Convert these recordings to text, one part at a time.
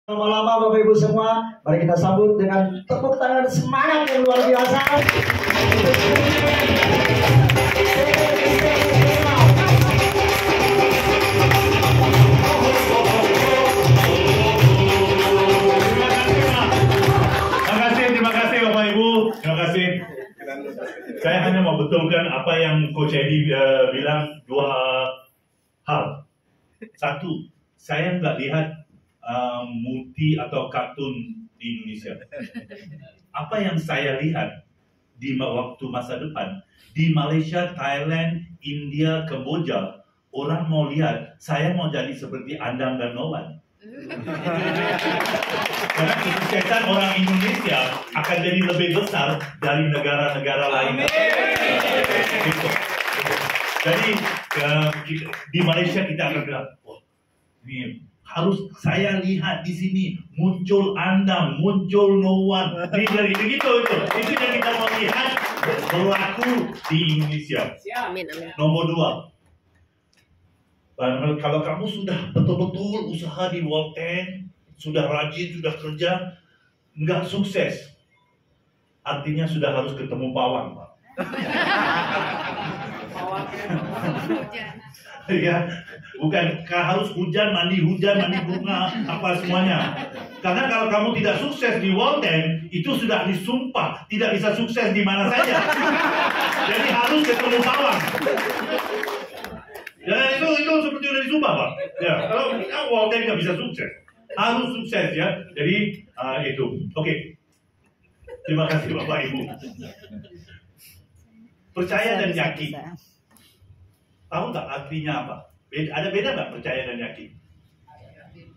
Lama-lama Bapak Ibu semua, mari kita sambut dengan tepuk tangan semangat yang luar biasa. Terima kasih Bapak Ibu, terima kasih. Saya hanya mau betulkan apa yang Coach Edi bilang, dua hal. Satu, saya nggak lihat multi atau kartun di Indonesia. Apa yang saya lihat di waktu masa depan di Malaysia, Thailand, India, Kamboja, orang mau lihat saya mau jadi seperti Andang dan Nolan. Karena kesuksesan orang Indonesia akan jadi lebih besar dari negara-negara lain. Gitu. Jadi di Malaysia kita akan bilang, wah, ini harus saya lihat di sini muncul Andang, muncul Nolan, leader itu yang kita mau lihat berlaku di Indonesia. Amin, amin. Nomor dua, kalau kamu sudah betul-betul usaha di World 10, sudah rajin, sudah kerja, nggak sukses, artinya sudah harus ketemu pawang, Pak. Ya, bukan harus hujan mandi bunga apa semuanya. Karena kalau kamu tidak sukses di World 10, itu sudah disumpah tidak bisa sukses di mana saja. Jadi harus ketemu pawang. Ya itu seperti udah disumpah, Pak. Ya, kalau World 10 nggak bisa sukses, harus sukses ya. Jadi itu. Oke. Terima kasih Bapak Ibu. Percaya dan yakin. Tahu nggak artinya apa? Ada beda nggak percaya dan yakin?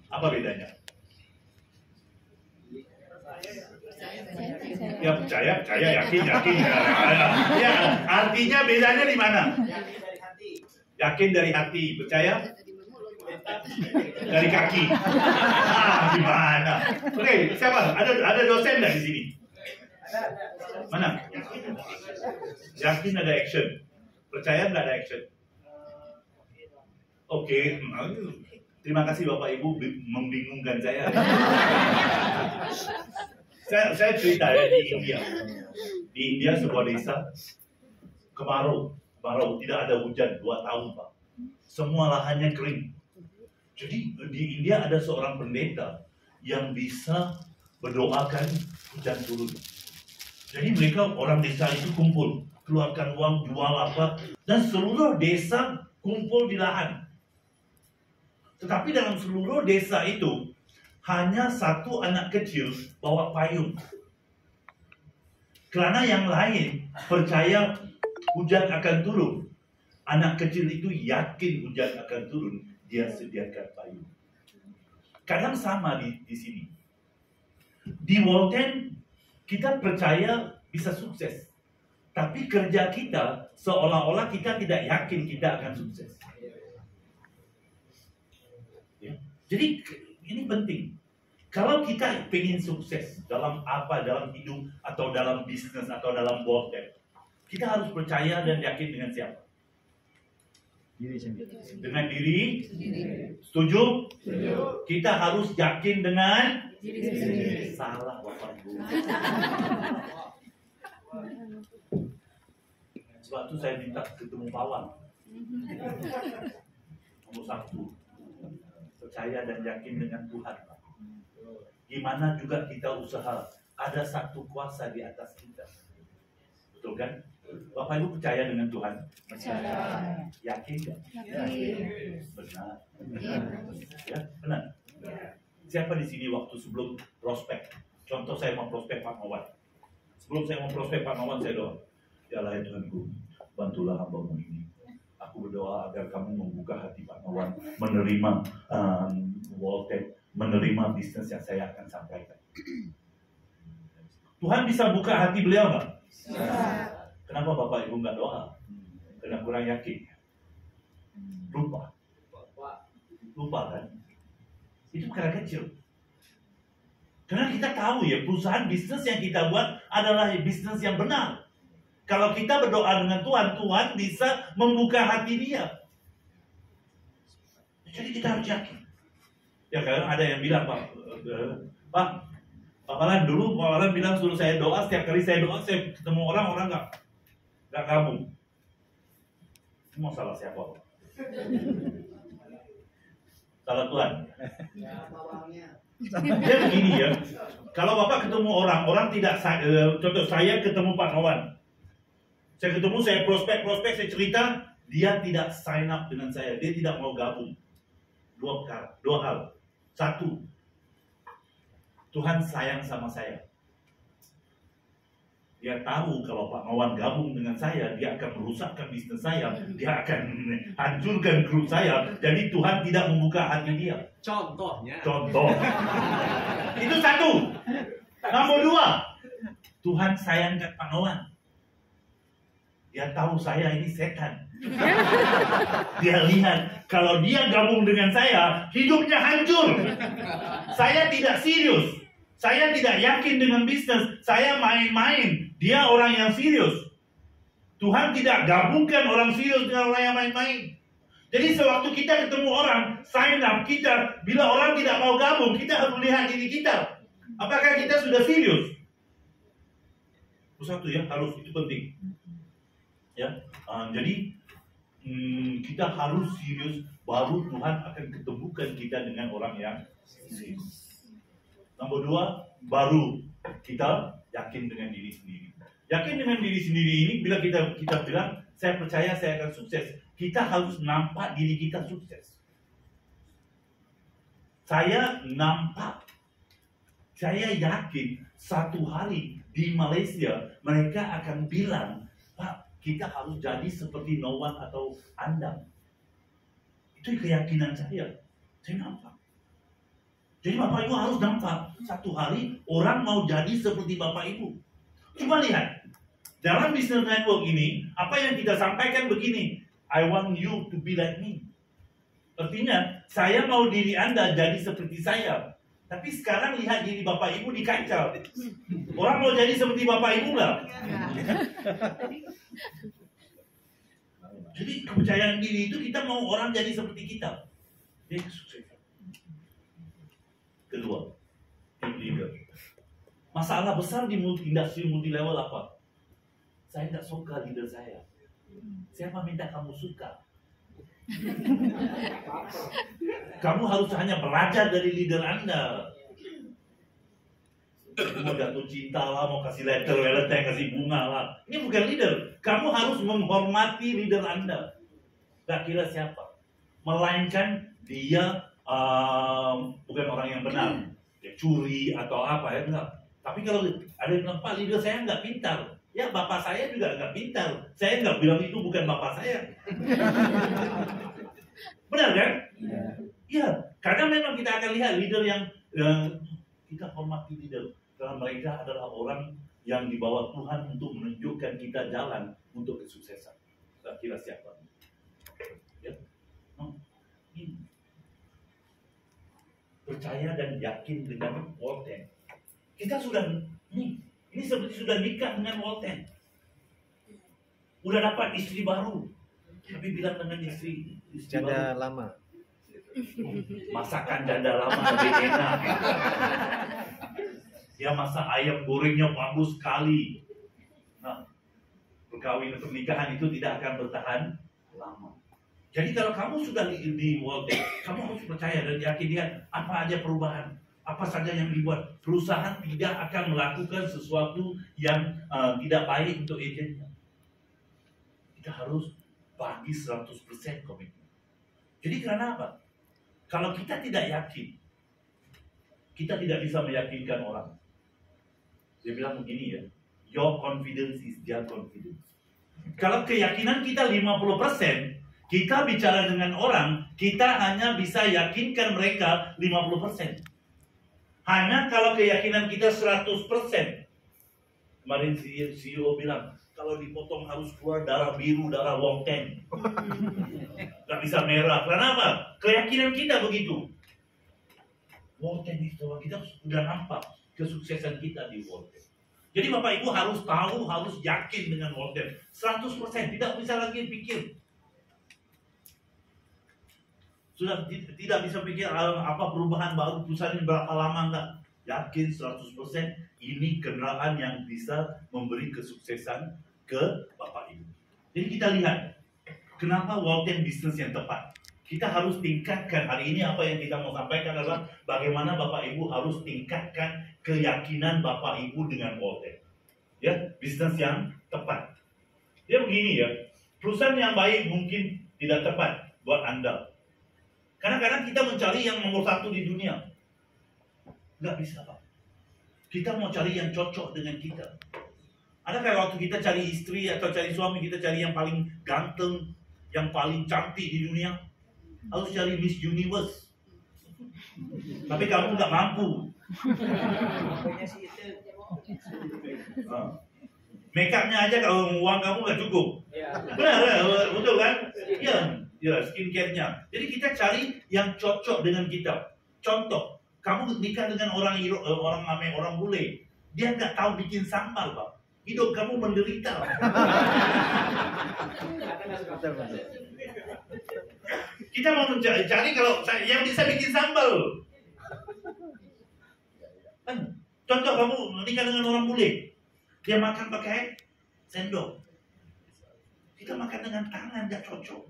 Apa bedanya? Ya percaya, yakin. Ya, artinya bedanya di mana? Yakin dari hati, percaya dari kaki. Gimana? Oke, siapa? Ada dosen nggak di sini? Mana? Yakin ada action, percaya nggak ada action. Oke, terima kasih Bapak Ibu membingungkan saya. Saya cerita ya di India. Di India sebuah desa kemarau, tidak ada hujan 2 tahun, Pak. Semua lahannya kering. Jadi di India ada seorang pendeta yang bisa berdoakan hujan turun. Jadi mereka orang desa itu kumpul, keluarkan uang, jual apa, dan seluruh desa kumpul di lahan. Tetapi dalam seluruh desa itu hanya satu anak kecil bawa payung. Karena yang lain percaya hujan akan turun. Anak kecil itu yakin hujan akan turun, dia sediakan payung. Kadang sama di sini. Di World 10 kita percaya bisa sukses. Tapi kerja kita seolah-olah kita tidak yakin kita akan sukses. Ya. Jadi ini penting. Kalau kita ingin sukses dalam hidup atau dalam bisnis atau dalam World 10, kita harus percaya dan yakin dengan siapa? Dengan diri. Setuju? Kita harus yakin dengan diri. Salah Bapak Ibu. Sebab itu saya minta ketemu pawang. Nomor 1, percaya dan yakin dengan Tuhan. Gimana juga kita usaha, ada satu kuasa di atas kita. Betul kan? Bapak Ibu percaya dengan Tuhan? Percaya. Yakin kan? Benar. Ya, benar. Siapa di sini waktu sebelum prospek? Contoh saya mau prospek Pak Mawan. Sebelum saya mau prospek Pak Mawan, saya doa, ya Allah ya Tuhanku, bantulah hambamu ini. Aku berdoa agar kamu membuka hati Pak Mawan, menerima World 10, menerima bisnis yang saya akan sampaikan. Tuhan bisa buka hati beliau nggak? Kenapa Bapak Ibu nggak doa? Karena kurang yakin. Lupa kan? Itu perkara kecil. Karena kita tahu ya, perusahaan bisnis yang kita buat adalah bisnis yang benar. Kalau kita berdoa dengan Tuhan, Tuhan bisa membuka hati dia. Jadi kita harus yakin. Ya kadang ada yang bilang, Pak Malan dulu, Pak Malan bilang suruh saya doa, setiap kali saya doa, saya ketemu orang nggak gabung. Mau salah siapa, Pak? Salah Tuhan. Dia begini ya, kalau Bapak ketemu orang tidak, contoh saya ketemu Pak Kawan. Saya ketemu, saya prospek, saya cerita, dia tidak sign up dengan saya, dia tidak mau gabung. Dua hal. Satu, Tuhan sayang sama saya. Dia tahu kalau Pak Mawan gabung dengan saya, dia akan merusakkan bisnis saya, dia akan hancurkan grup saya. Jadi Tuhan tidak membuka hati dia. Contohnya. Contoh. Itu satu. Nomor dua, Tuhan sayangkan Pak Mawan. Dia tahu saya ini setan. Dia lihat kalau dia gabung dengan saya, hidupnya hancur. Saya tidak serius. Saya tidak yakin dengan bisnis. Saya main-main. Dia orang yang serius. Tuhan tidak gabungkan orang serius dengan orang yang main-main. Jadi sewaktu kita ketemu orang, sign up kita, bila orang tidak mau gabung, kita harus melihat diri kita. Apakah kita sudah serius? Satu ya, harus, itu penting. Ya, jadi kita harus serius, baru Tuhan akan ketemukan kita dengan orang yang serius. Nomor dua, baru kita yakin dengan diri sendiri. Yakin dengan diri sendiri ini, bila kita bilang, saya percaya saya akan sukses, kita harus nampak diri kita sukses. Saya nampak, saya yakin satu hari di Malaysia mereka akan bilang, Pak, kita harus jadi seperti Noah atau Anda. Itu keyakinan saya nampak. Jadi Bapak Ibu harus nampak, satu hari orang mau jadi seperti Bapak Ibu. Coba lihat, dalam business network ini, apa yang kita sampaikan begini, I want you to be like me. Artinya, saya mau diri Anda jadi seperti saya. Tapi sekarang lihat diri Bapak Ibu dikacau. Orang mau jadi seperti Bapak Ibu nggak? Jadi kepercayaan diri itu kita mau orang jadi seperti kita. Dia kesuksesan. Kedua, team leader. Masalah besar di industri multi level apa? Saya nggak suka leader saya. Siapa minta kamu suka? Kamu harus hanya belajar dari leader Anda. Mau jatuh cinta lah, mau kasih letter, kasih bunga lah. Ini bukan leader. Kamu harus menghormati leader Anda. Gak kira siapa. Melainkan dia bukan orang yang benar. Dia curi atau apa ya, enggak. Tapi kalau ada yang bilang, Pak, leader saya nggak pintar. Ya, bapak saya juga nggak pintar. Saya nggak bilang itu bukan bapak saya. Benar kan? Iya. Karena memang kita akan lihat leader yang kita hormati leader. Karena mereka adalah orang yang dibawa Tuhan untuk menunjukkan kita jalan untuk kesuksesan. Nggak kira siapa. Ya. Ini. Percaya dan yakin dengan Walten. Kita sudah ini seperti sudah nikah dengan Walten. Udah dapat istri baru. Tapi bilang dengan istri Janda baru. lama. Masakan janda lama lebih enak. Dia masak ayam gorengnya bagus sekali. Nah, perkawinan pernikahan itu tidak akan bertahan lama. Jadi kalau kamu sudah di Walten, kamu harus percaya dan yakin lihat apa aja perubahan, apa saja yang dibuat. Perusahaan tidak akan melakukan sesuatu yang tidak baik untuk agennya. Kita harus bagi 100% komitmen. Jadi karena apa? Kalau kita tidak yakin, kita tidak bisa meyakinkan orang. Dia bilang begini ya, your confidence is their confidence. Kalau keyakinan kita 50%, kita bicara dengan orang, kita hanya bisa yakinkan mereka 50%. Hanya kalau keyakinan kita 100%. Kemarin CEO bilang, kalau dipotong harus keluar darah biru, darah Walten. Gak bisa merah. Kenapa? Keyakinan kita begitu. Walten itu, kita sudah nampak kesuksesan kita di Walten. Jadi Bapak Ibu harus tahu, harus yakin dengan Walten. 100%, tidak bisa lagi pikir. Sudah tidak bisa pikir apa perubahan baru perusahaan ini berapa lama enggak. Yakin 100% ini kendaraan yang bisa memberi kesuksesan ke Bapak Ibu. Jadi kita lihat kenapa Walten bisnis yang tepat. Kita harus tingkatkan hari ini apa yang kita mau sampaikan adalah bagaimana Bapak Ibu harus tingkatkan keyakinan Bapak Ibu dengan Walten. Ya, bisnis yang tepat. Dia begini ya, perusahaan yang baik mungkin tidak tepat buat Anda. Kadang-kadang kita mencari yang nomor satu di dunia. Nggak bisa, Pak. Kita mau cari yang cocok dengan kita. Ada kayak waktu kita cari istri atau cari suami, kita cari yang paling ganteng, yang paling cantik di dunia. Harus cari Miss Universe. Tapi kamu nggak mampu. Make upnya aja kalau uang kamu nggak cukup. Benar, betul kan? Iya, skincare-nya. Jadi kita cari yang cocok dengan kita. Contoh, kamu nikah dengan orang bule, dia nggak tahu bikin sambal, Pak. Hidup kamu menderita. Kita mau mencari kalau yang bisa bikin sambal. Contoh kamu nikah dengan orang bule, dia makan pakai sendok. Kita makan dengan tangan nggak cocok.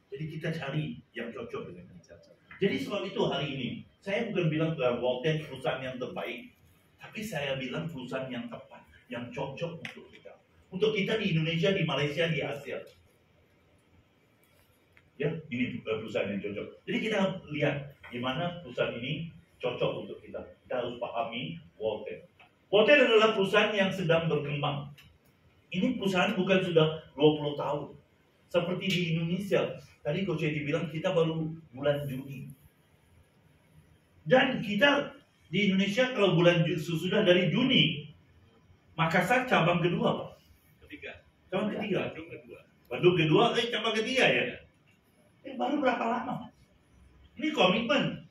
Jadi kita cari yang cocok dengan kita. Jadi sebab itu hari ini saya bukan bilang Walten perusahaan yang terbaik, tapi saya bilang perusahaan yang tepat, yang cocok untuk kita. Untuk kita di Indonesia, di Malaysia, di Asia. Ya, ini perusahaan yang cocok. Jadi kita lihat gimana perusahaan ini cocok untuk kita. Kita harus pahami Walten. Walten adalah perusahaan yang sedang berkembang. Ini perusahaan bukan sudah 20 tahun. Seperti di Indonesia. Tadi Coach Edi bilang kita baru bulan Juni. Dan kita di Indonesia kalau bulan sudah dari Juni, Makassar cabang kedua, Pak. Cabang ketiga. Bandung kedua, cabang ketiga ya. Baru berapa lama? Ini komitmen.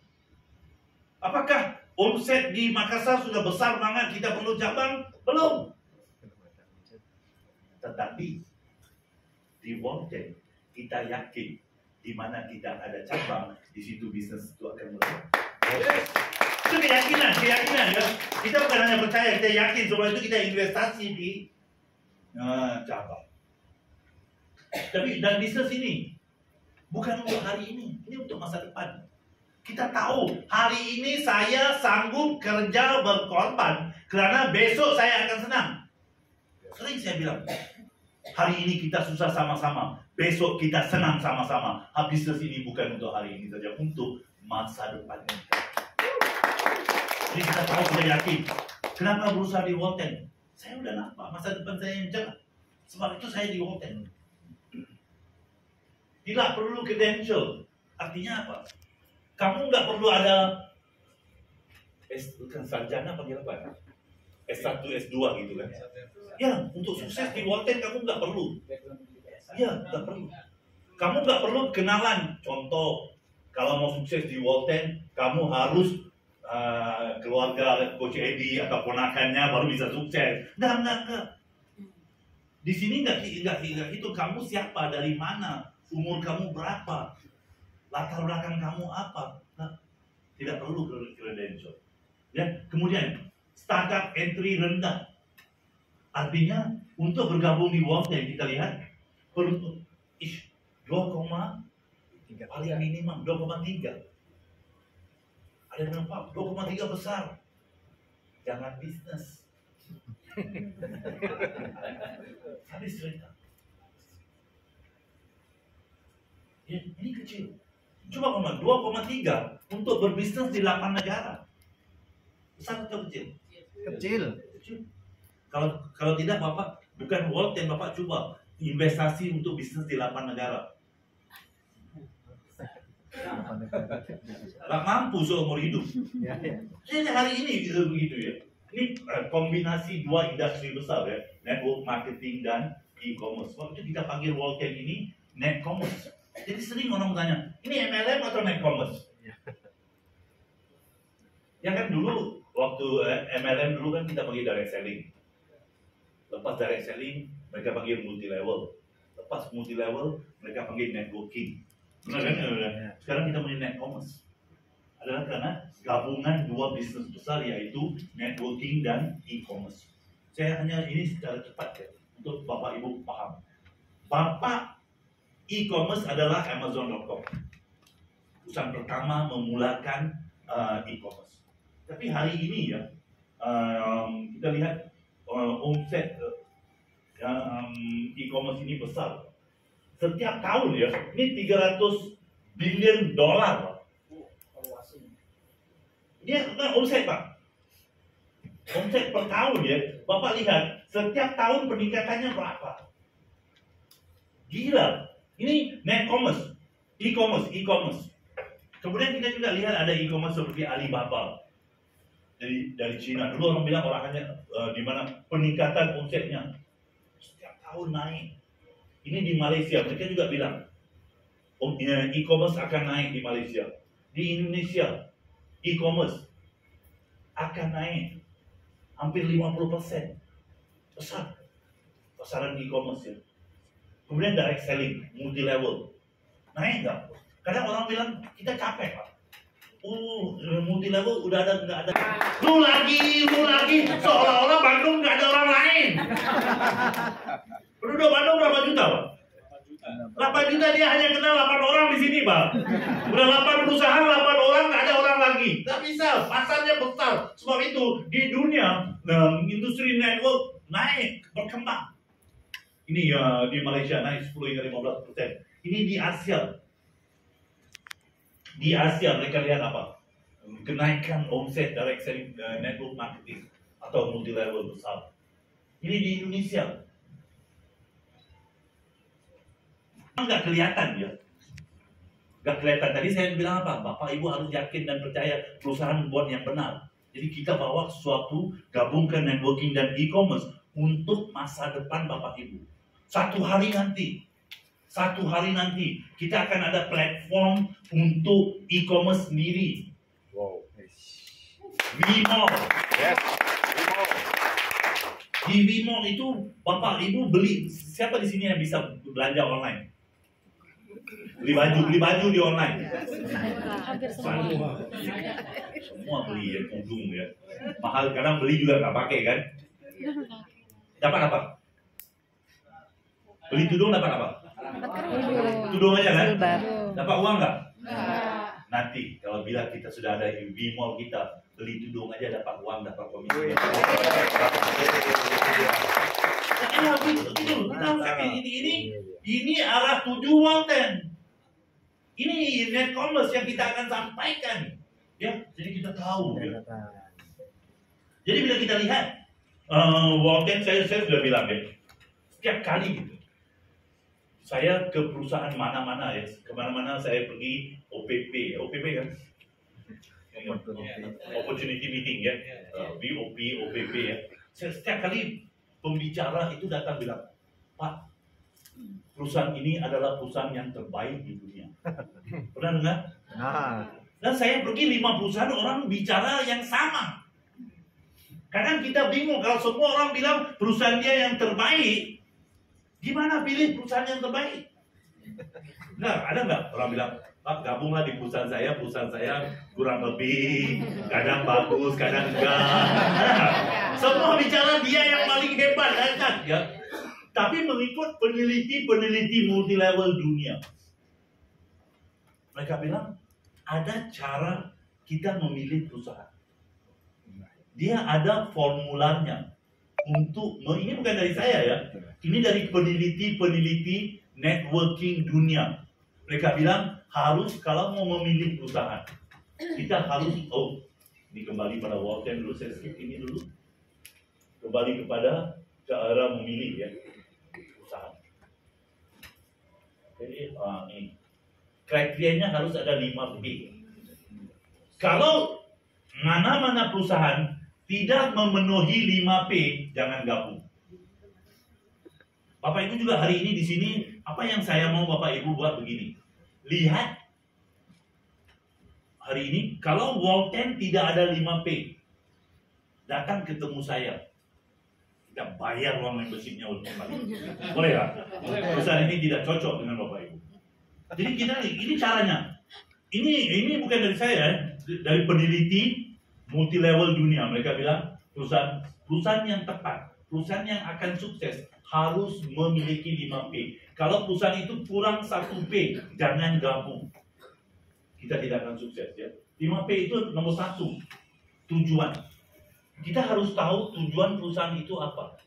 Apakah omset di Makassar sudah besar banget kita perlu cabang? Belum. Tetapi di Walten kita yakin di mana kita ada cabang, di situ bisnis itu akan mulai. Itu keyakinan ya. Kita bukan hanya percaya, kita yakin semua itu kita investasi di cabang. Tapi dan bisnis ini bukan untuk hari ini untuk masa depan. Kita tahu hari ini saya sanggup kerja berkorban karena besok saya akan senang. Sering saya bilang, hari ini kita susah sama-sama, besok kita senang sama-sama. Bisnis ini bukan untuk hari ini saja, untuk masa depan kita. Jadi kita tahu, kita yakin. Kenapa berusaha di Walten? Saya udah nampak masa depan saya yang cerah. Sebab itu saya di Walten. Tidak perlu credential. Artinya apa? Kamu nggak perlu ada sarjana panggil apa? S1, S2 gitu kan? Ya, untuk sukses di Walten kamu nggak perlu. Ya, nggak perlu. Kamu nggak perlu kenalan. Contoh, kalau mau sukses di Walten, kamu harus keluarga Coach Edi atau ponakannya baru bisa sukses. Enggak. Di sini nggak itu kamu siapa, dari mana, umur kamu berapa, latar belakang kamu apa. Nah, tidak perlu credential. Ya, kemudian startup entry rendah. Artinya untuk bergabung di Walten kita lihat perlu 2,3 paling minimum 2,3. Ada yang nampak 2,3 besar. Jangan bisnis. Habis cerita. Ya, ini kecil. Coba 2,3 untuk berbisnis di 8 negara. Besar atau kecil? Kecil. Kalau tidak Bapak bukan Walten, Bapak coba investasi untuk bisnis di 8 negara. Nggak mampu seumur hidup. Jadi hari ini begitu ya. Ini kombinasi dua industri besar ya, network marketing dan e-commerce. Waktu kita panggil Walten ini net commerce. Jadi sering orang bertanya, ini MLM atau net commerce? Ya kan dulu waktu MLM dulu kan kita panggil direct selling. Lepas direct selling mereka panggil multi level. Lepas multi level mereka panggil networking. Benar kan? Sekarang kita punya net commerce. Adalah karena gabungan dua bisnis besar, yaitu networking dan e-commerce. Saya hanya ini secara cepat ya, untuk Bapak Ibu paham. Bapak e-commerce adalah Amazon.com. Perusahaan pertama memulakan e-commerce. Tapi hari ini ya, kita lihat omset e-commerce ini besar. Setiap tahun ya, ini 300 billion dolar. Dia omset Pak. Omset per tahun ya. Bapak lihat, setiap tahun peningkatannya berapa? Gila. Ini net commerce, e-commerce. Kemudian kita juga lihat ada e-commerce seperti Alibaba. Dari Cina. Dulu orang bilang hanya di mana peningkatan omsetnya setiap tahun naik. Ini di Malaysia, mereka juga bilang e-commerce akan naik di Malaysia. Di Indonesia, e-commerce akan naik hampir 50%. Besar pasaran e-commerce ya. Kemudian direct selling, multi level, naik nggak? Kadang orang bilang kita capek Pak. Multi level udah ada, nggak ada. Lu lagi, seolah-olah Bandung nggak ada orang lain. Penduduk Bandung berapa juta Pak? 8 juta, dia hanya kenal 8 orang di sini Pak. Udah 8 perusahaan, 8 orang, nggak ada orang lagi. Nggak bisa, pasarnya besar. Sebab itu di dunia industri network naik, berkembang. Ini di Malaysia naik 10 hingga 15%. Ini di Asia. Di Asia mereka lihat apa? Kenaikan omset direct selling network marketing atau multi level besar. Ini di Indonesia. Nggak kelihatan ya. Nggak kelihatan. Tadi saya bilang apa? Bapak Ibu harus yakin dan percaya perusahaan buat yang benar. Jadi kita bawa sesuatu, gabungkan networking dan e-commerce untuk masa depan Bapak Ibu. Satu hari nanti kita akan ada platform untuk e-commerce sendiri. Wow. Vmall. Yes. Di Vmall itu Bapak Ibu beli, siapa di sini yang bisa belanja online? Beli baju di online. Hampir semua. Semua beli ya, ujung ya. Mahal, kadang beli juga nggak pakai kan? Dapat apa? Beli tudung dapat apa? Tudung aja kan? Dapat uang nggak? Nanti kalau bila kita sudah ada di Vmall kita, beli tudung aja dapat uang, dapat komisi. Ini arah tuju Walten. Ini net commerce yang kita akan sampaikan. Ya, jadi kita tahu. Ya. Jadi bila kita lihat Walten, saya sudah bilang ya, setiap kali gitu, saya ke perusahaan mana-mana ya, kemana-mana saya pergi OPP kan, opportunity meeting ya, BOP, OPP ya. Saya setiap kali pembicara itu datang bilang, Pak, perusahaan ini adalah perusahaan yang terbaik di dunia. Pernah dengar? Dan saya pergi 5 perusahaan, orang bicara yang sama. Kadang kita bingung kalau semua orang bilang perusahaan dia yang terbaik, gimana pilih perusahaan yang terbaik? Nah, ada nggak orang bilang, Pak, gabunglah di perusahaan saya kurang lebih, kadang bagus, kadang enggak. Nah, semua bicara dia yang paling hebat, kan? Ya. Tapi mengikut peneliti multi level dunia, mereka bilang ada cara kita memilih perusahaan. Dia ada formulanya untuk, ini bukan dari saya ya, ini dari peneliti networking dunia. Mereka bilang harus kalau mau memilih perusahaan, kita harus, ini kembali pada Walten dulu, saya skip ini dulu, kembali kepada cara memilih ya perusahaan. Jadi ini kriterianya harus ada 5B. Kalau mana-mana perusahaan tidak memenuhi 5P, jangan gabung. Bapak Ibu juga hari ini di sini, apa yang saya mau Bapak Ibu buat begini. Lihat hari ini, kalau Walten tidak ada 5P, datang ketemu saya. Kita bayar uang membershipnya untuk kembali. Boleh nggak? Perusahaan ini tidak cocok dengan Bapak Ibu. Jadi kita ini caranya. Ini bukan dari saya, dari peneliti multi level dunia. Mereka bilang perusahaan yang tepat, perusahaan yang akan sukses harus memiliki 5P. Kalau perusahaan itu kurang 1P, jangan gabung. Kita tidak akan sukses ya. 5P itu nomor 1, tujuan. Kita harus tahu tujuan perusahaan itu apa.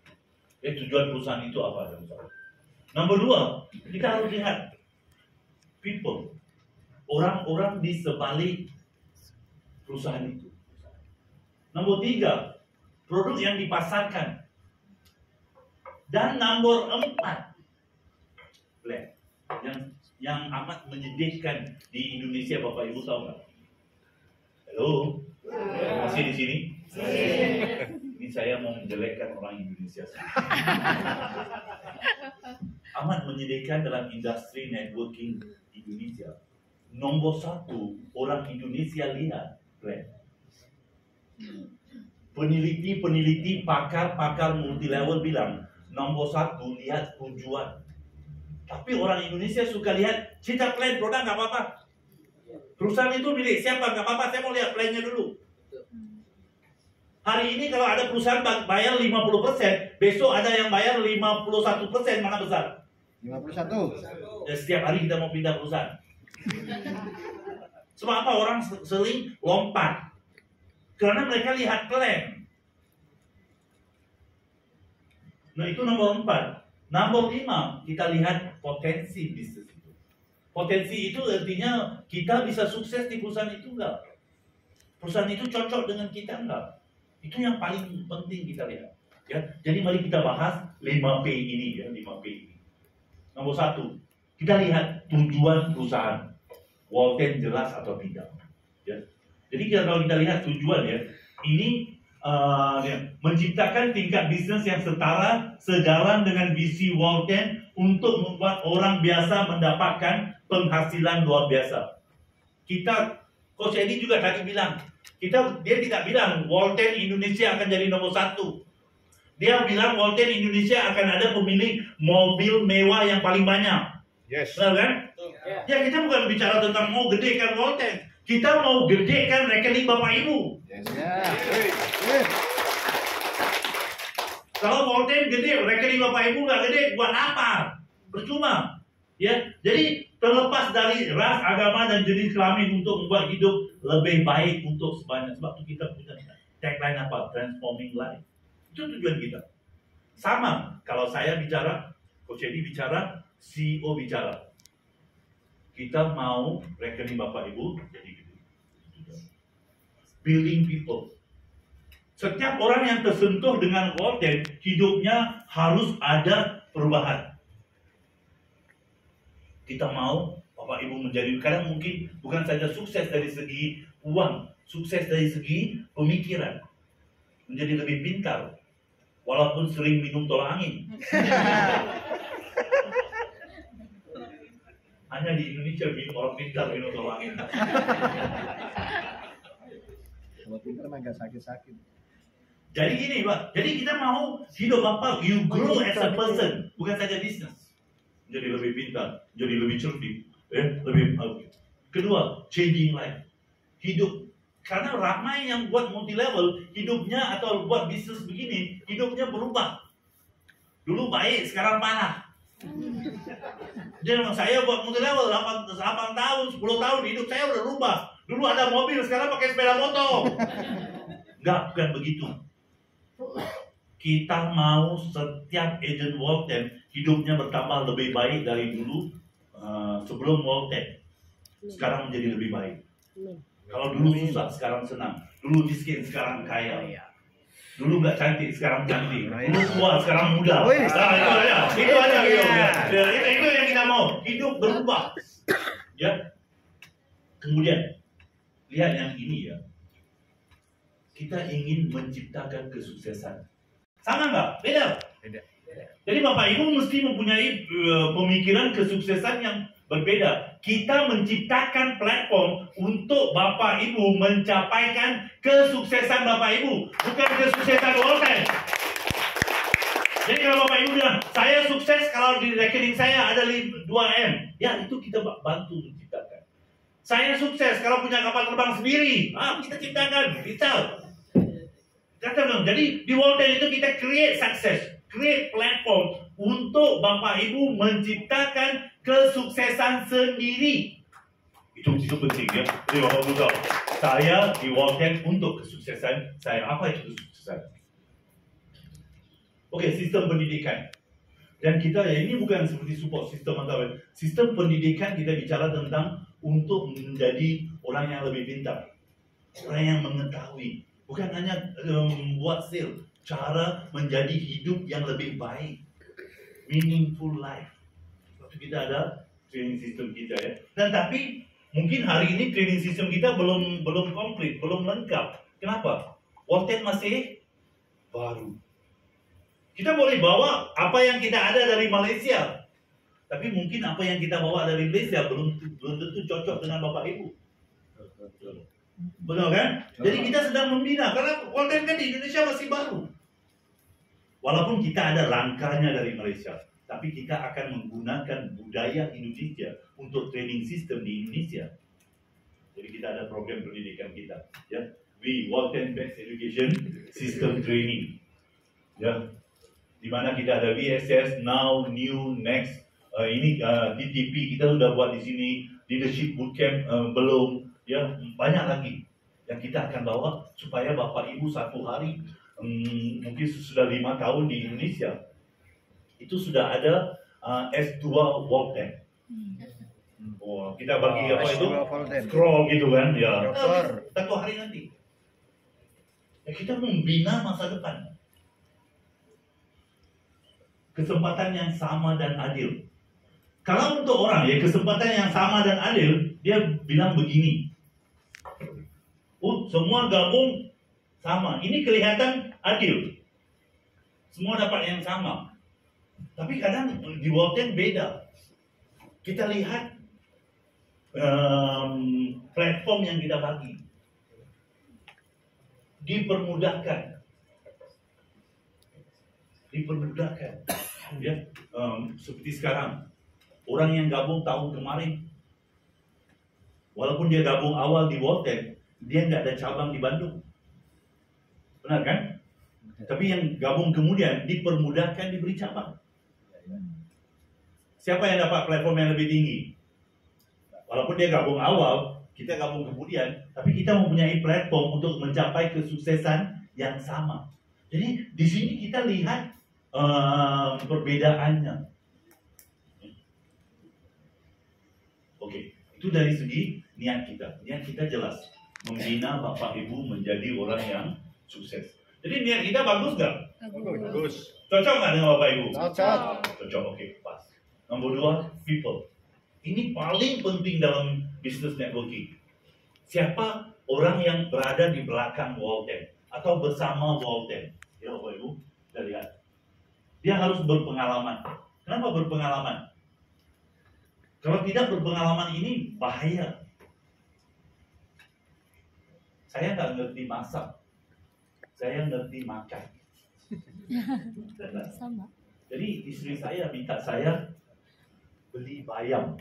Tujuan perusahaan itu apa? Nomor 2, kita harus lihat people, orang-orang di sebalik perusahaan itu. Nomor 3, produk yang dipasarkan. Dan nomor 4, plan yang amat menyedihkan di Indonesia. Bapak Ibu tahu nggak? Halo, masih di sini? Ini saya mau menjelekkan orang Indonesia. Amat menyedihkan dalam industri networking Indonesia. Nomor 1, orang Indonesia lihat plan. Peneliti, pakar multi level bilang nomor 1 lihat tujuan. Tapi orang Indonesia suka lihat cerita plan produk nggak apa-apa. Perusahaan itu milik siapa nggak apa-apa. Saya mau lihat plannya dulu. Hari ini kalau ada perusahaan bayar 50%, besok ada yang bayar 51%, mana besar? 51. Ya, setiap hari kita mau pindah perusahaan. Sebab apa? Orang sering lompat. Karena mereka lihat plan. Nah itu nomor 4. Nomor 5, kita lihat potensi bisnis itu. Potensi itu artinya kita bisa sukses di perusahaan itu enggak? Perusahaan itu cocok dengan kita enggak? Itu yang paling penting kita lihat. Ya, jadi mari kita bahas 5P ini ya, 5P ini. Nomor 1, kita lihat tujuan perusahaan. Walten jelas atau tidak. Ya. Jadi kalau kita lihat tujuan ya, ini menciptakan tingkat bisnis yang setara sejalan dengan visi Walten untuk membuat orang biasa mendapatkan penghasilan luar biasa. Coach Eddie juga tadi bilang, dia tidak bilang Walten Indonesia akan jadi nomor 1. Dia bilang Walten Indonesia akan ada pemilik mobil mewah yang paling banyak. Yes. Benar kan? Ya kita bukan bicara tentang mau gedekan Walten, kita mau gedekan rekening Bapak Ibu. Yes. Yeah. Kalau Walten gede, rekening Bapak Ibu nggak gede, buat apa? Percuma. Ya, jadi terlepas dari ras, agama dan jenis kelamin untuk membuat hidup lebih baik untuk sebanyak. Sebab itu kita punya tagline apa? Transforming life. Itu tujuan kita. Sama, kalau saya bicara, Coach Eddie bicara, CEO bicara. Kita mau rekening Bapak Ibu jadi gitu. Building people. Setiap orang yang tersentuh dengan Walten, hidupnya harus ada perubahan. Kita mau Bapak Ibu menjadi, kadang mungkin bukan saja sukses dari segi uang, sukses dari segi pemikiran. Menjadi lebih pintar, walaupun sering minum tolak angin. Hanya di Indonesia orang pintar minum tolak angin. Kalau pintar mah nggak sakit-sakit. Jadi gini Pak, jadi kita mau hidup Bapak, you grow as a person, bukan saja bisnis. Jadi lebih pintar, jadi lebih cerdik, lebih. Kedua, changing life, hidup. Karena ramai yang buat multi level, hidupnya atau buat bisnis begini, hidupnya berubah. Dulu baik, sekarang parah. Jadi saya buat multi level 8 tahun, 10 tahun, hidup saya udah berubah. Dulu ada mobil, sekarang pakai sepeda motor. Enggak, bukan begitu. Kita mau setiap agent Walten hidupnya bertambah lebih baik dari dulu sebelum Walten. Sekarang menjadi lebih baik. Kalau dulu susah, sekarang senang. Dulu miskin, sekarang kaya. Dulu nggak cantik, sekarang cantik. Dulu tua, sekarang muda. Nah, itu aja gitu. Itu yang kita mau. Hidup berubah. Ya. Kemudian lihat yang ini ya. Kita ingin menciptakan kesuksesan. Sama nggak? Beda. Jadi Bapak Ibu mesti mempunyai pemikiran kesuksesan yang berbeda. Kita menciptakan platform untuk Bapak Ibu mencapaikan kesuksesan Bapak Ibu, bukan kesuksesan Walten. Jadi kalau Bapak Ibu bilang, saya sukses kalau di rekening saya ada 2M. Ya, itu kita bantu menciptakan. Saya sukses kalau punya kapal terbang sendiri. Kita ciptakan, bisa. Jadi di World Day itu kita create success, create platform untuk Bapak Ibu menciptakan kesuksesan sendiri. Itu penting ya. Jadi Bapak Ibu tahu, saya di World Day untuk kesuksesan saya. Apa itu kesuksesan? Oke, sistem pendidikan. Dan kita ya ini bukan seperti support sistem atau sistem pendidikan, kita bicara tentang untuk menjadi orang yang lebih pintar, orang yang mengetahui. Bukan hanya buat sale, cara menjadi hidup yang lebih baik, meaningful life. Waktu kita ada training system kita ya. Dan tapi mungkin hari ini training system kita belum komplit, belum lengkap. Kenapa? World masih baru. Kita boleh bawa apa yang kita ada dari Malaysia, tapi mungkin apa yang kita bawa dari Malaysia belum tentu cocok dengan Bapak Ibu. Benar kan? Jadi kita sedang membina, karena konten kan di Indonesia masih baru. Walaupun kita ada langkahnya dari Malaysia, tapi kita akan menggunakan budaya Indonesia untuk training system di Indonesia. Jadi kita ada program pendidikan kita, ya. We World Best Education System Training, ya. Di mana kita ada VSS, Now, New, Next. Ini DTP kita sudah buat di sini, Leadership Bootcamp belum. Ya, banyak lagi yang kita akan bawa supaya Bapak Ibu satu hari mungkin sudah 5 tahun di Indonesia itu sudah ada S2 World Bank. Kita bagi apa itu scroll gitu kan ya. Satu hari nanti ya, kita membina masa depan, kesempatan yang sama dan adil. Kalau untuk orang ya kesempatan yang sama dan adil, dia bilang begini, semua gabung sama. Ini kelihatan adil. Semua dapat yang sama. Tapi kadang di World Bank beda. Kita lihat platform yang kita bagi. Dipermudahkan. Ya, seperti sekarang. Orang yang gabung tahun kemarin, walaupun dia gabung awal di World Bank, dia nggak ada cabang di Bandung. Benar kan? Tapi yang gabung kemudian dipermudahkan diberi cabang. Siapa yang dapat platform yang lebih tinggi? Walaupun dia gabung awal, kita gabung kemudian, tapi kita mempunyai platform untuk mencapai kesuksesan yang sama. Jadi di sini kita lihat perbedaannya. Oke, itu dari segi niat kita. Niat kita jelas, membina Bapak Ibu menjadi orang yang sukses. Jadi niat kita bagus nggak? Bagus. Cocok nggak dengan Bapak Ibu? Cocok. Cocok, oke, pas. Nomor 2, people. Ini paling penting dalam business networking. Siapa orang yang berada di belakang World Bank atau bersama World Bank? Ya Bapak Ibu, kita lihat. Dia harus berpengalaman. Kenapa berpengalaman? Kalau tidak berpengalaman ini bahaya. Saya nggak ngerti masak, saya ngerti makan. Sama. Jadi istri saya minta saya beli bayam.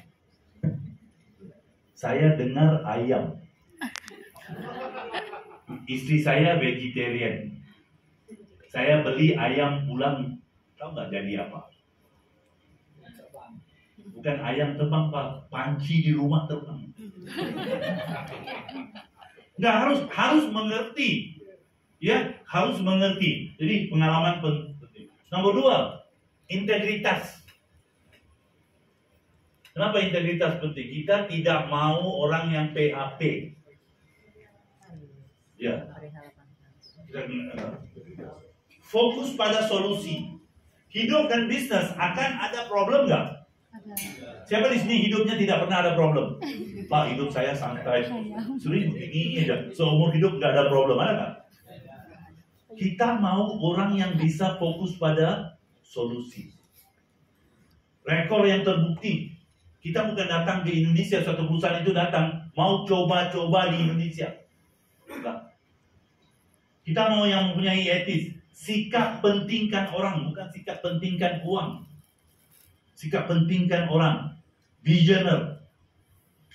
Saya dengar ayam. Istri saya vegetarian. Saya beli ayam pulang, tahu nggak jadi apa? Bukan ayam terbang, Pak, panci di rumah terbang. Nggak harus mengerti, ya harus mengerti. Jadi pengalaman penting. Nomor 2, integritas. Kenapa integritas penting? Kita tidak mau orang yang PHP. Ya. Fokus pada solusi. Hidup dan bisnis akan ada problem nggak? Siapa di sini hidupnya tidak pernah ada problem? Pak, hidup saya santai, sering begini aja, seumur hidup nggak ada problem, ada nggak? Kita mau orang yang bisa fokus pada solusi. Rekor yang terbukti. Kita bukan datang ke Indonesia, suatu perusahaan itu datang mau coba-coba di Indonesia. Enggak. Kita mau yang mempunyai etis. Sikap pentingkan orang, bukan sikap pentingkan uang. Sikap pentingkan orang. Visioner.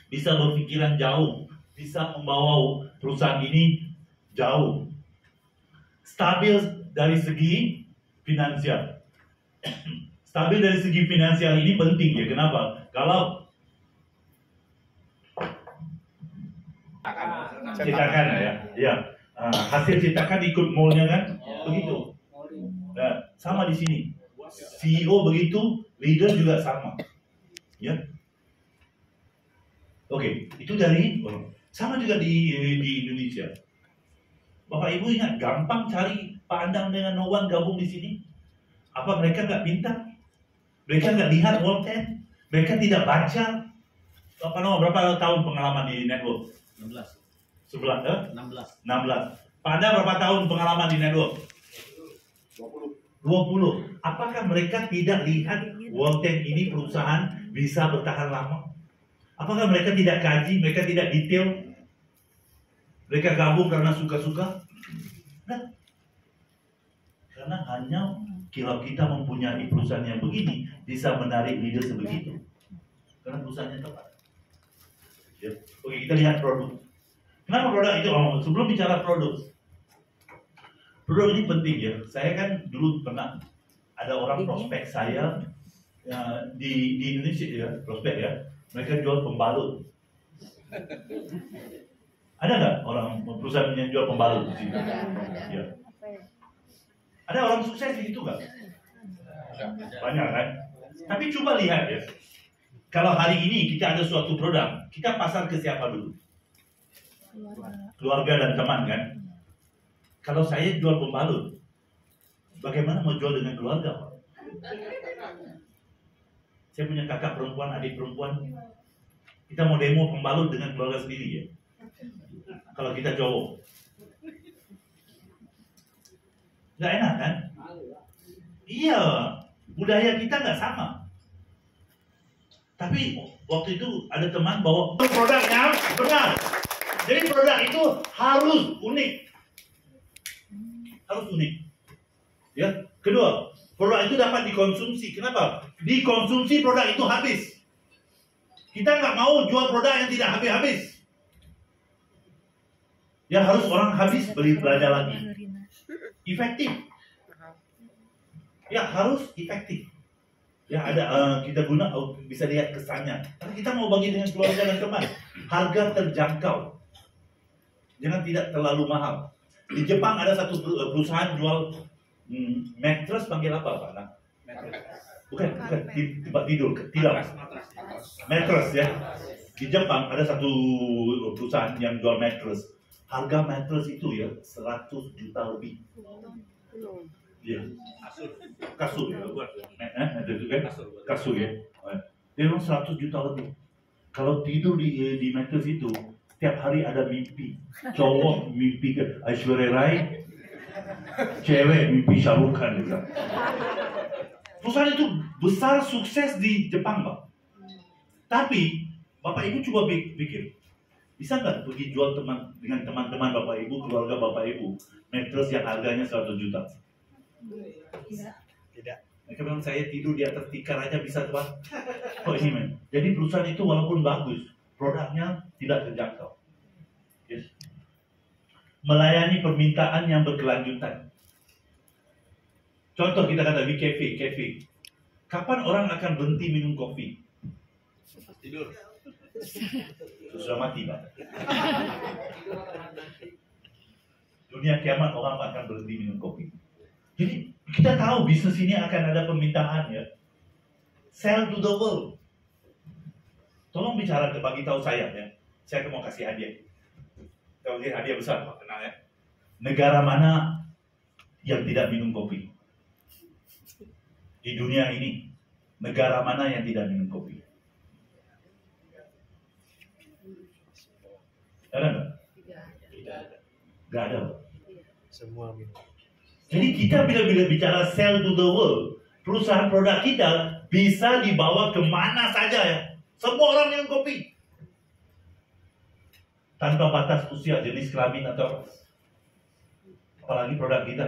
Bisa berpikiran jauh. Bisa membawa perusahaan ini jauh. Stabil dari segi finansial. Stabil dari segi finansial ini penting ya. Kenapa? Kalau cetakan ya. Hasil cetakan ikut mallnya kan, begitu. Nah, sama di sini. CEO begitu, leader juga sama. Ya. Oke, itu dari sama juga di Indonesia. Bapak Ibu ingat, gampang cari Pak Andang dengan Nowan gabung di sini. Apa mereka nggak pintar? Mereka nggak lihat World 10? Mereka tidak baca? Berapa tahun pengalaman di network? 16. 16. 16. Pak Andang berapa tahun pengalaman di network? 20. Apakah mereka tidak lihat World 10 ini perusahaan bisa bertahan lama? Apakah mereka tidak kaji, mereka tidak detail? Mereka gabung karena suka-suka? Nah, karena hanya kalau kita mempunyai perusahaan yang begini, bisa menarik leader sebegitu. Karena perusahaannya tepat. Ya. Oke, kita lihat produk. Kenapa produk itu? Sebelum bicara produk ini penting ya. Saya kan dulu pernah ada orang prospek saya di Indonesia ya, prospek ya. Mereka jual pembalut. Ada nggak orang perusahaan yang jual pembalut di sini? Ya. Ada orang sukses di situ nggak? Banyak kan? Tapi coba lihat ya. Kalau hari ini kita ada suatu produk, kita pasar ke siapa dulu? Keluarga dan teman kan? Kalau saya jual pembalut, bagaimana mau jual dengan keluarga? Saya punya kakak perempuan, adik perempuan. Kita mau demo pembalut dengan keluarga sendiri ya. Kalau kita cowok, nggak enak kan? Iya, budaya kita nggak sama. Tapi waktu itu ada teman bawa produknya benar. Jadi produk itu harus unik. Harus unik. Ya. Kedua, produk itu dapat dikonsumsi. Kenapa? Dikonsumsi produk itu habis. Kita nggak mau jual produk yang tidak habis-habis. Ya harus orang habis beli belanja lagi. Efektif. Ya harus efektif. Ya ada kita guna bisa lihat kesannya. Tapi kita mau bagi dengan keluarga dan teman. Harga terjangkau. Jangan tidak terlalu mahal. Di Jepang ada satu perusahaan jual mattress, panggil apa Pak? Nah, bukan tempat tidur, tidak. Mattress ya. Di Jepang ada satu perusahaan yang jual mattress. Harga mattress itu ya 100 juta lebih. Ya. Kasur ya, kasur ya. Dia memang 100 juta lebih. Kalau tidur di mattress itu setiap hari ada mimpi. Cowok mimpi ke Aishwarya Rai, cewek mimpi Shah Rukh Khan. Perusahaan itu besar, sukses di Jepang, Pak. Tapi Bapak Ibu coba pikir, bisa nggak pergi jual dengan teman-teman Bapak Ibu, keluarga Bapak Ibu, mattress yang harganya 100 juta? Tidak. Mereka bilang saya tidur di atas tikar aja bisa, Pak. Oh ini men. Jadi perusahaan itu walaupun bagus, produknya tidak terjangkau. Yes. Melayani permintaan yang berkelanjutan. Contoh kita kata di cafe. Kapan orang akan berhenti minum kopi? Tidur. Sudah mati, Pak. Dunia kiamat orang akan berhenti minum kopi. Jadi kita tahu bisnis ini akan ada permintaan ya. Sell to the world. Tolong bicara bagi tahu saya ya. Saya mau kasih hadiah. Tahu hadiah besar, Pak, kenal ya. Negara mana yang tidak minum kopi? Di dunia ini, negara mana yang tidak minum kopi? Ada nggak? Tidak ada. Semua minum. Jadi kita bila bicara sell to the world, perusahaan produk kita bisa dibawa kemana saja ya. Semua orang minum kopi. Tanpa batas usia, jenis kelamin atau apalagi produk kita.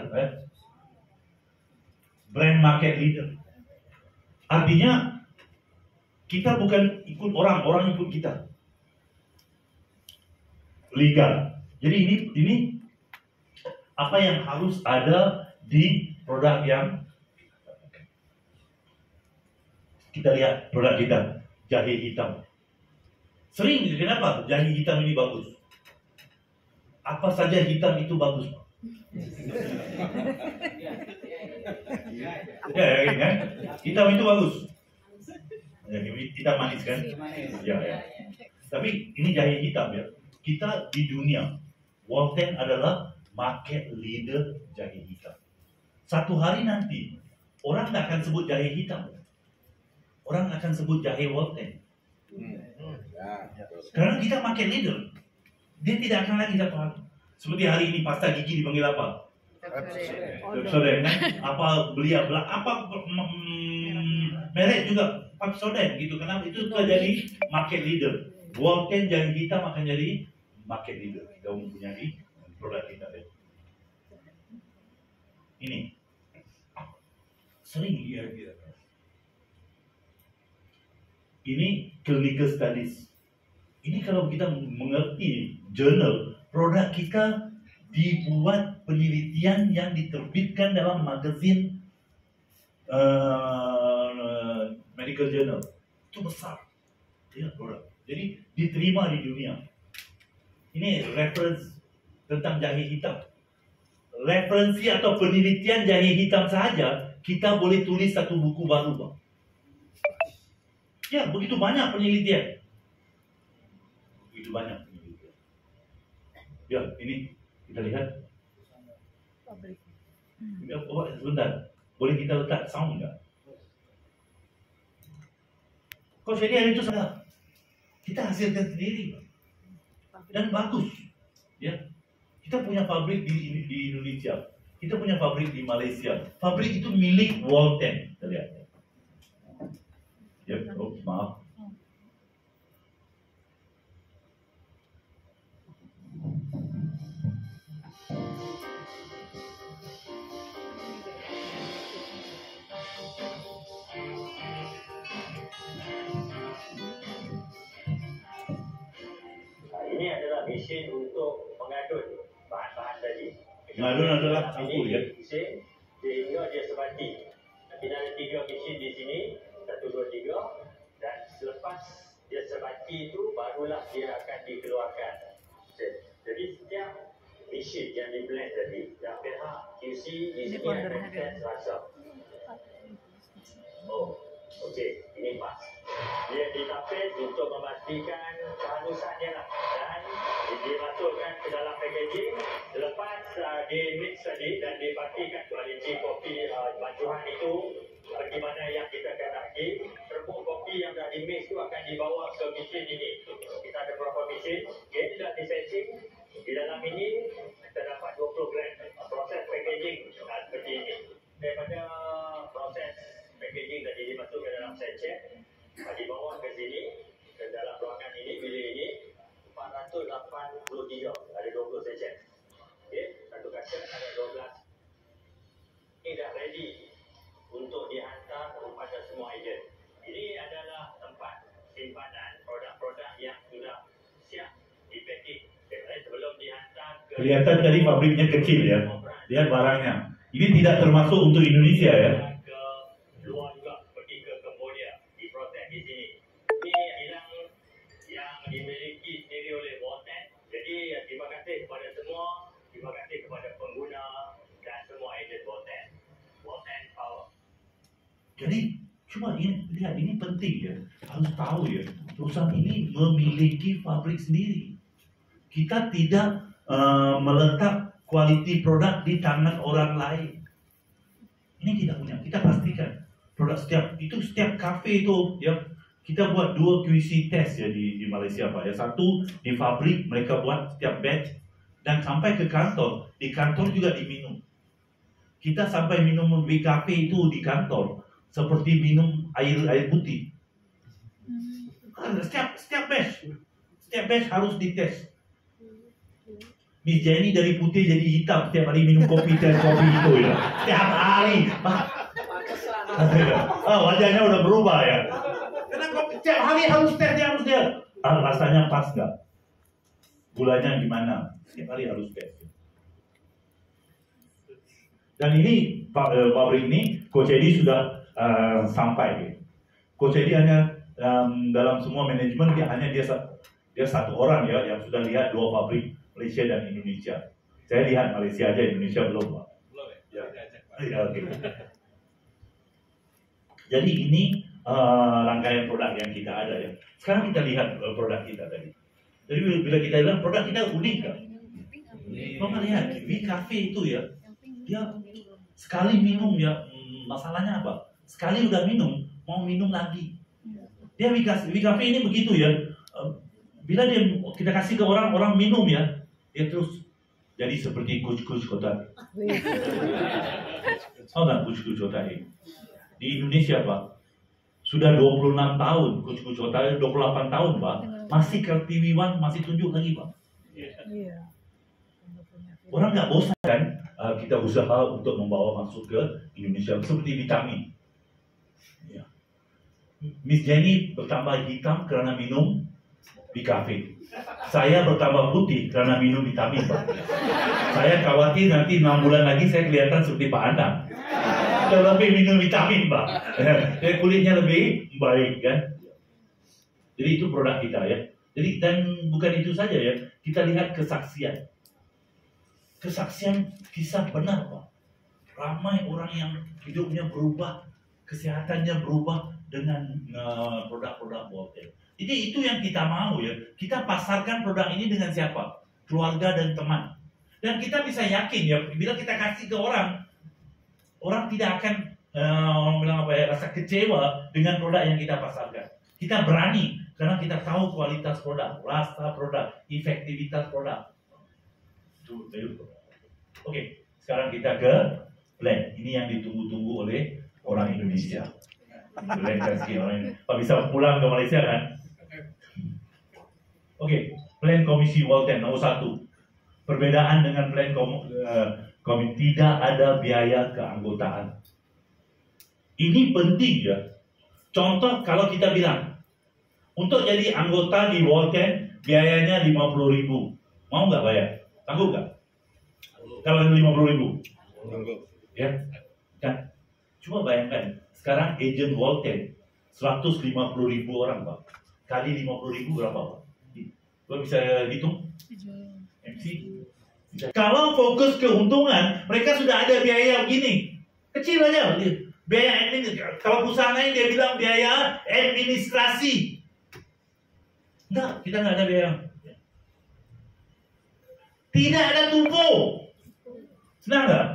brand market leader. Artinya kita bukan ikut orang, orang ikut kita. Legal. Jadi ini apa yang harus ada di produk yang kita lihat, produk kita jahe hitam. Sering, kenapa jahe hitam ini bagus? Apa saja hitam itu bagus, Pak? Ya, kan? Hitam itu bagus. Ya, hitam manis kan? Ya. Tapi ini jahe hitam ya. Kita di dunia, Walten adalah market leader jahe hitam. Satu hari nanti orang tak akan sebut jahe hitam, orang akan sebut jahe Walten. Karena kita market leader, dia tidak akan lagi satu hari. Seperti hari ini pasta gigi dipanggil apa? Pepsodent kan? Apa merek juga Pepsodent gitu. Kenapa? Itu sudah jadi market leader. Walten jahe hitam akan jadi market leader. Kita mempunyai produk kita. Ini sering dia. Ini clinical studies. Ini kalau kita mengerti jurnal, produk kita dibuat penelitian yang diterbitkan dalam magazin medical journal. Itu besar. Ya, produk. Jadi diterima di dunia. Ini reference tentang jahe hitam. Referensi atau penelitian jahe hitam saja, kita boleh tulis satu buku baru, Bang. Ya, begitu banyak penelitian. Begitu banyak penelitian. Ya, ini kita lihat. Ya, sebentar. Boleh kita letak sound enggak? Kok jadi itu salah? Kita hasilkan sendiri, Bang. Dan bagus. Ya. Kita punya pabrik di Indonesia. Kita punya pabrik di Malaysia. Pabrik itu milik Walten. Kita lihat. Ya, maaf. Ini adalah mesin untuk mengadun bahan-bahan tadi. Mengadun adalah campur ya. Mesin sehingga dia sebati. Kita ada 3 mesin di sini, 1, 2, 3, dan selepas dia sebati itu barulah dia akan dikeluarkan. Jadi setiap mesin yang di blend tadi, yang pihak QC di sini akan test rasa. Oh, okey, ini pas. Dia ditapis untuk memastikan kehalusannya lah, dan dimasukkan ke dalam packaging. Selepas di mix tadi dan dipastikan kualiti kopi bacuhan itu seperti mana yang kita kandaki. Serbuk kopi yang dah di mix itu akan dibawa ke mesin ini. Kita ada beberapa mesin, dia dah disetting. Di dalam ini terdapat 20 gram. Proses packaging seperti ini. Daripada proses packaging tadi dimasukkan dalam sachet, dibawa ke sini, ke dalam ruangan ini, bilik ini 483, ada 20 sachet. Okay, satu kaset ada 12. Ini dah ready untuk dihantar kepada semua ejen. Ini adalah tempat simpanan produk-produk yang sudah siap dipacking. Sebelum dihantar ke... Kelihatan tadi pabriknya kecil ya. Lihat barangnya. Ini tidak termasuk untuk Indonesia ya. Ke luar juga, pergi ke Cambodia, diproses di sini. Ini yang dimiliki sendiri oleh Walten. Jadi terima kasih kepada semua, terima kasih kepada pengguna dan semua ejen Walten. Walten Power. Jadi cuma ini lihat, ini penting ya. Harus tahu ya. Perusahaan ini memiliki pabrik sendiri. Kita tidak meletak kualiti produk di tangan orang lain. Ini kita punya. Kita pastikan produk setiap kafe itu ya, kita buat 2 QC test ya di Malaysia, Pak ya. Satu di pabrik mereka buat setiap batch, dan sampai ke kantor. Di kantor juga diminum. Kita sampai minum di kafe itu di kantor seperti minum air putih. Setiap batch harus dites. Miss Jenny dari putih jadi hitam setiap hari minum kopi dan kopi itu ya. Setiap hari, Pak. Wajahnya udah berubah ya. Karena kok setiap hari harus tes. Rasanya pas nggak? Gulanya gimana? Setiap hari harus tes. Dan ini pabrik ini Coach Edi sudah sampai. Coach Edi hanya dalam semua manajemen dia satu orang ya yang sudah lihat 2 pabrik Malaysia dan Indonesia. Saya lihat Malaysia aja, Indonesia belum, Pak. Belum ya? Ya, oke. Jadi ini rangkaian produk yang kita ada ya. Sekarang kita lihat produk kita tadi. Jadi bila kita lihat produk kita unik kan? Bapak lihat, di cafe itu ya, dia sekali minum ya, masalahnya apa? Sekali udah minum, mau minum lagi. Dia di cafe ini begitu ya. Bila kita kasih ke orang minum ya, dia terus jadi seperti kuc-kuc kotak. Tahu nggak kuc-kuc kotak ini? Di Indonesia Pak, sudah 26 tahun, kuc-kuc kotak 28 tahun Pak, masih ke TV One masih tunjuk lagi Pak. Orang nggak bosan kan? Kita usaha untuk membawa masuk ke Indonesia seperti vitamin. Ya. Miss Jenny bertambah hitam karena minum di kafe. Saya bertambah putih karena minum vitamin, Pak. Saya khawatir nanti 6 bulan lagi saya kelihatan seperti Pak Anang. Lebih minum vitamin, Pak. Kulitnya lebih baik, kan? Jadi itu produk kita ya. Jadi dan bukan itu saja ya. Kita lihat kesaksian. Kesaksian kisah benar, Pak. Ramai orang yang hidupnya berubah, kesehatannya berubah dengan produk-produk Voltaire. Jadi itu yang kita mau ya. Kita pasarkan produk ini dengan siapa? Keluarga dan teman. Dan kita bisa yakin ya, bila kita kasih ke orang tidak akan orang bilang apa ya, rasa kecewa dengan produk yang kita pasarkan. Kita berani karena kita tahu kualitas produk, rasa produk, efektivitas produk. Oke, sekarang kita ke blend. Ini yang ditunggu-tunggu oleh orang Indonesia. Blend kasih orang ini. Pak bisa pulang ke Malaysia kan? Oke, plan komisi Voltaire nomor 1. Perbedaan dengan plan komisi tidak ada biaya keanggotaan. Ini penting ya. Contoh kalau kita bilang untuk jadi anggota di Voltaire biayanya 50.000. Mau nggak bayar? Tangguh nggak? Kalau 50.000, ya kan? Cuma bayangkan sekarang agent Voltaire 150.000 orang Pak. Kali 50.000 berapa Pak? Lo bisa hitung? MC? Kalau fokus keuntungan, mereka sudah ada biaya begini. Kecil aja. Biaya admin. Kalau perusahaan lain dia bilang biaya administrasi. Enggak, kita nggak ada biaya. Tidak ada tupo. Senang nggak?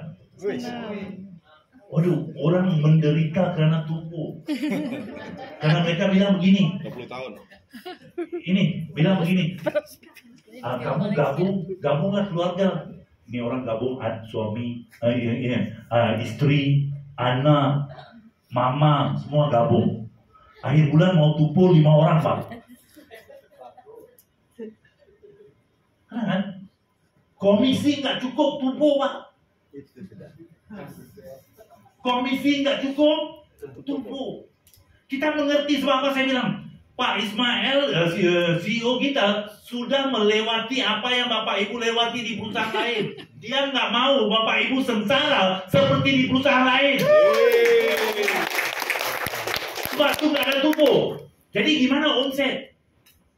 Waduh, orang menderita karena tupo. Karena mereka bilang begini. 20 tahun. Ini bilang begini, kamu gabunglah keluarga. Ini orang gabung suami, istri, anak, mama, semua gabung. Akhir bulan mau tumpul 5 orang Pak. Kan? Komisi nggak cukup tumpul Pak. Komisi nggak cukup tumpul. Kita mengerti sebab apa saya bilang. Pak Ismail, CEO kita, sudah melewati apa yang Bapak Ibu lewati di perusahaan lain. Dia nggak mau Bapak Ibu sengsara seperti di perusahaan lain. Sebab itu nggak ada tubuh. Jadi gimana omset?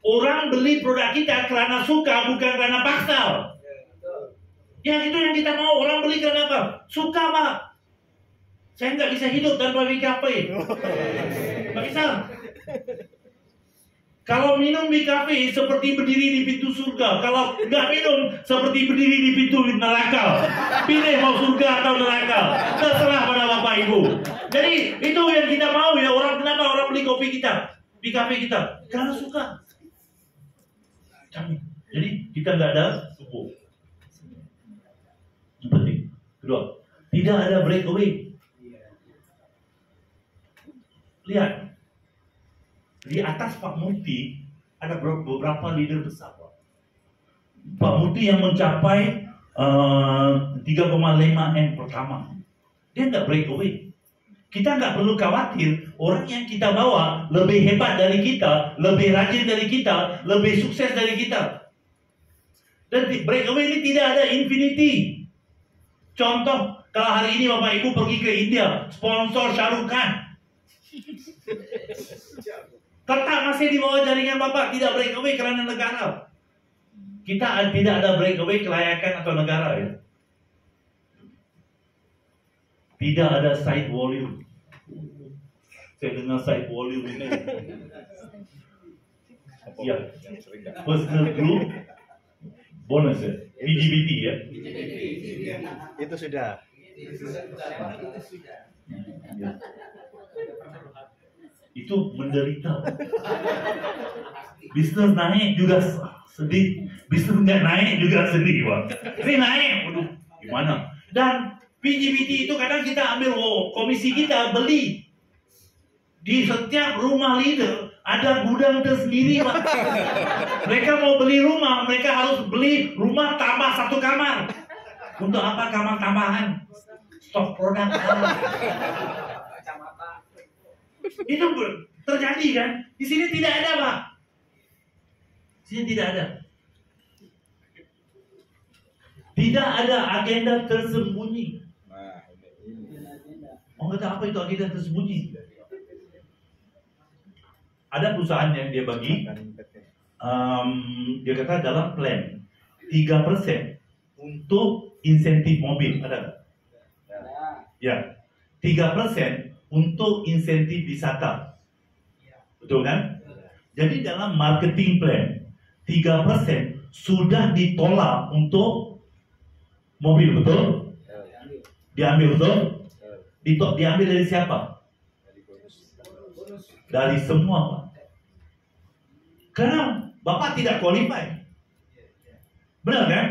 Orang beli produk kita karena suka, bukan karena paksa. Ya itu yang kita mau. Orang beli karena apa? Suka Pak. Saya nggak bisa hidup tanpa WKP. Nggak bisa. Kalau minum di kafe seperti berdiri di pintu surga. Kalau nggak minum seperti berdiri di pintu neraka. Pilih mau surga atau neraka. Terserah pada Bapak Ibu. Jadi itu yang kita mau ya. Orang kenapa orang beli kopi kita di kafe kita? Karena suka. Jadi kita nggak ada tubuh. Penting. Kedua, tidak ada breakaway. Lihat. Di atas Pak Muti ada beberapa leader besar Pak. Pak Muti yang mencapai 3,5 M pertama. Dia nggak breakaway. Kita nggak perlu khawatir orang yang kita bawa lebih hebat dari kita, lebih rajin dari kita, lebih sukses dari kita. Dan breakaway ini tidak ada infinity. Contoh, kalau hari ini Bapak Ibu pergi ke India, sponsor Shah Rukh Khan, tetap masih di bawah jaringan Bapak, tidak breakaway karena negara. Kita tidak ada breakaway kelayakan atau negara ya. Tidak ada side volume. Saya dengar side volume ini. Ya, personal group bonus ya, PGBT ya. Itu sudah. Ya. Itu menderita. Bisnis naik juga sedih, bisnis nggak naik juga sedih, Pak. Ini naik, waduh, gimana? Dan PGBT itu kadang kita ambil komisi kita beli di setiap rumah leader ada gudang tersendiri, Pak. Mereka mau beli rumah, mereka harus beli rumah tambah 1 kamar. Untuk apa kamar tambahan? Stok produk. Itu terjadi kan? Di sini tidak ada, Pak. Di sini tidak ada. Tidak ada agenda tersembunyi. Oh, nggak tahu apa itu agenda tersembunyi. Ada perusahaan yang dia bagi, dia kata dalam plan 3% untuk insentif mobil, ada nggak? Ya, 3% untuk insentif wisata, betul kan? Jadi dalam marketing plan 3% sudah ditolak untuk mobil, betul? Diambil, betul? Diambil dari siapa? Dari semua, Pak. Karena Bapak tidak qualify. Benar kan?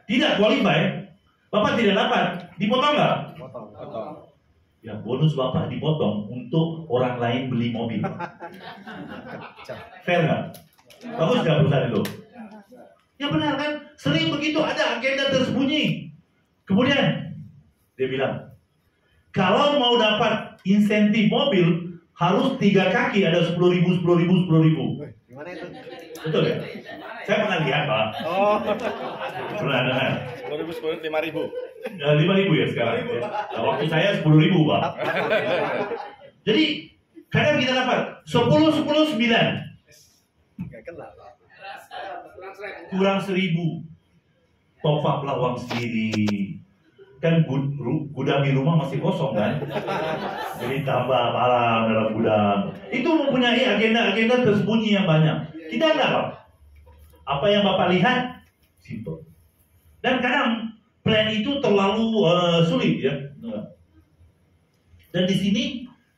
Tidak qualify. Bapak tidak dapat. Dipotong nggak? Potong. Ya, bonus Bapak dipotong untuk orang lain beli mobil. Fair nggak? Bagus nggak perusahaan itu? Ya benar kan? Sering begitu, ada agenda tersembunyi. Kemudian dia bilang, kalau mau dapat insentif mobil harus 3 kaki, ada 10.000, 10.000, 10.000. Gimana itu? Betul ya? Saya pernah lihat, Pak. Oh. Pernah dengar. 10.000, 5.000. 5.000 ya sekarang. Ya. Nah, waktu saya 10.000, Pak. Jadi kadang kita dapat 10, 10, 9. Nggak kenal. Kurang 1.000. Top up lah uang sendiri. Kan gudang di rumah masih kosong kan? Jadi tambah barang dalam gudang. Itu mempunyai agenda-agenda tersembunyi yang banyak. Kita enggak, Pak. Apa yang Bapak lihat, simple. Dan kadang plan itu terlalu sulit ya. Dan di sini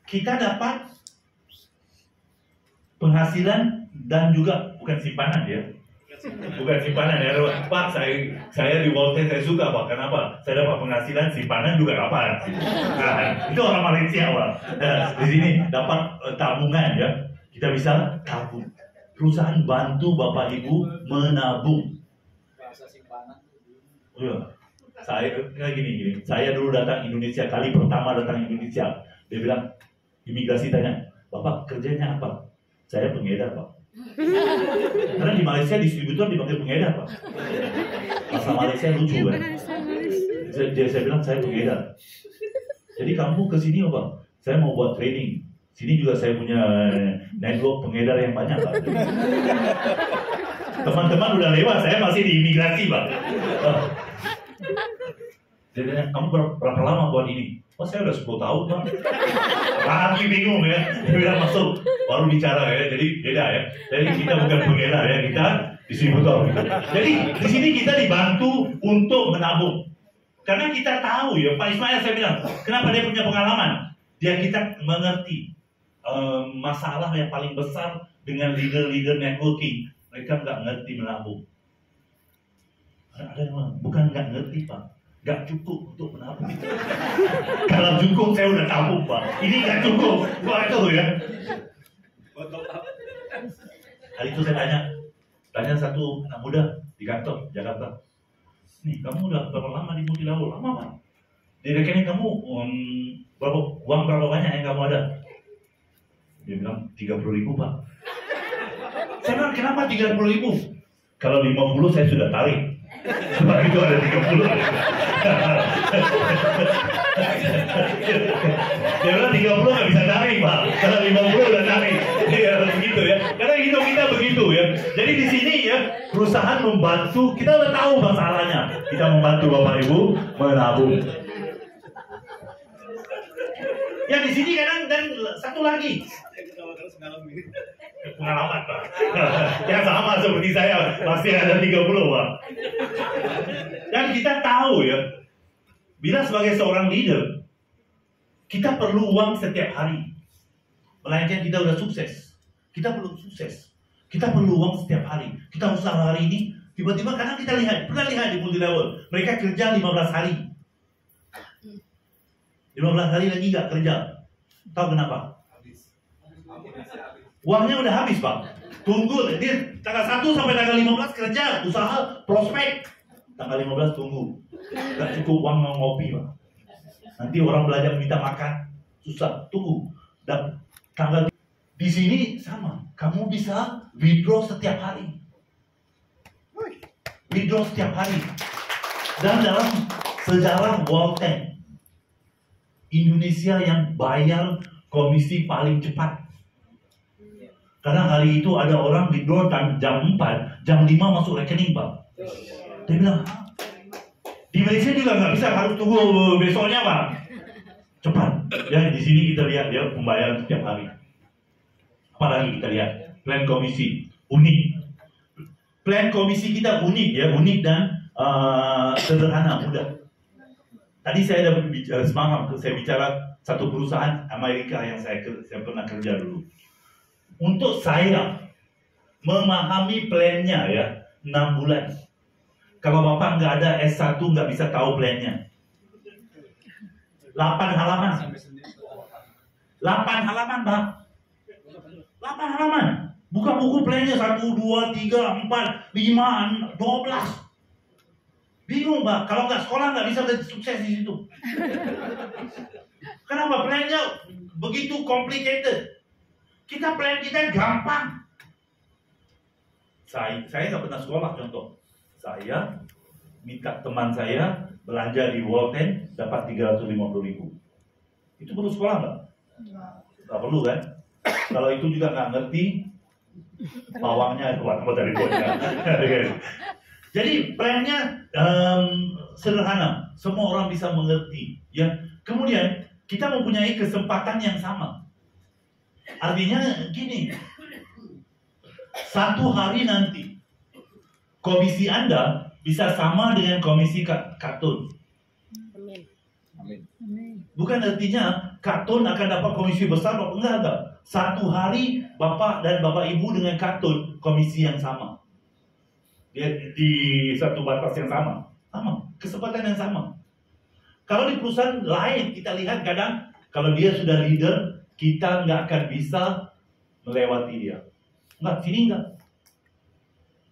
kita dapat penghasilan dan juga bukan simpanan ya. Bukan simpanan ya, Pak. Saya di Voltes saya suka, Pak. Kenapa? Saya dapat penghasilan, simpanan juga dapat. Nah, itu orang Malaysia, Pak. Nah, di sini dapat tabungan ya. Kita bisa tabung. Perusahaan bantu Bapak Ibu menabung. Saya gini. Saya dulu datang Indonesia, kali pertama datang Indonesia. Dia bilang, imigrasi tanya, Bapak kerjanya apa? Saya pengedar, Pak. Karena di Malaysia distributor dipanggil pengedar, Pak. Bahasa Malaysia lucu kan. Saya bilang saya pengedar. Jadi kamu ke sini apa? Saya mau buat training. Sini juga saya punya network pengedar yang banyak, Pak. Teman-teman udah lewat, saya masih di imigrasi, Pak. Jadi kamu berapa lama buat ini? Oh, saya udah 10 tahun, Pak. Lagi bingung ya. Dia bilang masuk, baru bicara ya. Jadi beda ya. Jadi kita bukan pengedar ya, kita distributor. Gitu. Jadi di sini kita dibantu untuk menabung. Karena kita tahu ya, Pak Ismail saya bilang, kenapa dia punya pengalaman? Kita mengerti masalah yang paling besar dengan leader-leader networking. Mereka nggak ngerti menabung. Ada yang bilang, bukan nggak ngerti, Pak. Nggak cukup untuk menabung. Kalau cukup saya udah tabung, Pak. Ini nggak cukup. Wah, itu ya. Hari itu saya tanya satu anak muda di kantor Jakarta. Nih, kamu udah berapa lama di Multilaul? Lama, Pak. di rekening kamu uang berapa banyak yang kamu ada? Dia bilang 30.000 Pak. Saya bilang kenapa 30.000? Kalau 50 saya sudah tarik. Sebab itu ada 30. Dia bilang 30 nggak bisa tarik Pak. Kalau 50 udah tarik. Ya, begitu ya. Karena hidup kita begitu ya. Jadi di sini ya perusahaan membantu. Kita udah tahu masalahnya. Kita membantu Bapak Ibu menabung. Yang di sini kadang dan satu lagi pengalaman Pak. Yang sama seperti saya masih ada 30 Pak. Dan kita tahu ya, bila sebagai seorang leader kita perlu uang setiap hari. Melainkan kita udah sukses, kita belum sukses. Kita perlu uang setiap hari. Kita usaha hari ini, tiba-tiba kadang kita pernah lihat di multi level, mereka kerja 15 hari. 15 hari lagi nggak kerja. Tahu kenapa? Uangnya udah habis Pak. Tunggu, dia tanggal 1 sampai tanggal 15 kerja, usaha, prospek. Tanggal 15 tunggu. Gak cukup uang mau ngopi Pak. Nanti orang belajar minta makan, susah. Tunggu. Dan tanggal di sini sama. Kamu bisa withdraw setiap hari. Withdraw setiap hari. Dan dalam sejarah World Tank, Indonesia yang bayar komisi paling cepat. Karena hari itu ada orang withdraw jam 4, jam 5 masuk rekening Pak. Dia bilang, di Malaysia juga nggak bisa, harus tunggu besoknya Pak. Cepat. Ya di sini kita lihat dia pembayaran setiap hari. Apalagi kita lihat plan komisi unik. Plan komisi kita unik ya, unik dan sederhana, mudah. Tadi saya ada semalam saya bicara satu perusahaan Amerika yang saya pernah kerja dulu. Untuk saya memahami plannya ya 6 bulan. Kalau Bapak nggak ada S1 nggak bisa tahu plannya. 8 halaman. 8 halaman Pak. 8 halaman. Buka buku plannya 1, 2, 3, 4, 5, 12. Bingung Pak, kalau nggak sekolah nggak bisa sukses di situ. Kenapa? Plannya begitu complicated. Kita plan kita gampang. Saya nggak pernah sekolah contoh. Saya minta teman saya belanja di World Tank dapat 350.000. Itu perlu sekolah nggak? Nggak perlu kan? Kalau itu juga nggak ngerti, pawangnya keluar dari bosnya. Jadi plannya sederhana, semua orang bisa mengerti. Ya, kemudian kita mempunyai kesempatan yang sama. Artinya gini, satu hari nanti komisi Anda bisa sama dengan komisi kartun. Bukan artinya kartun akan dapat komisi besar, enggak. Satu hari Bapak dan Bapak Ibu dengan kartun komisi yang sama. Di satu batas yang sama, kesempatan yang sama. Kalau di perusahaan lain kita lihat kadang kalau dia sudah leader, kita nggak akan bisa melewati dia. Nggak, sini nggak.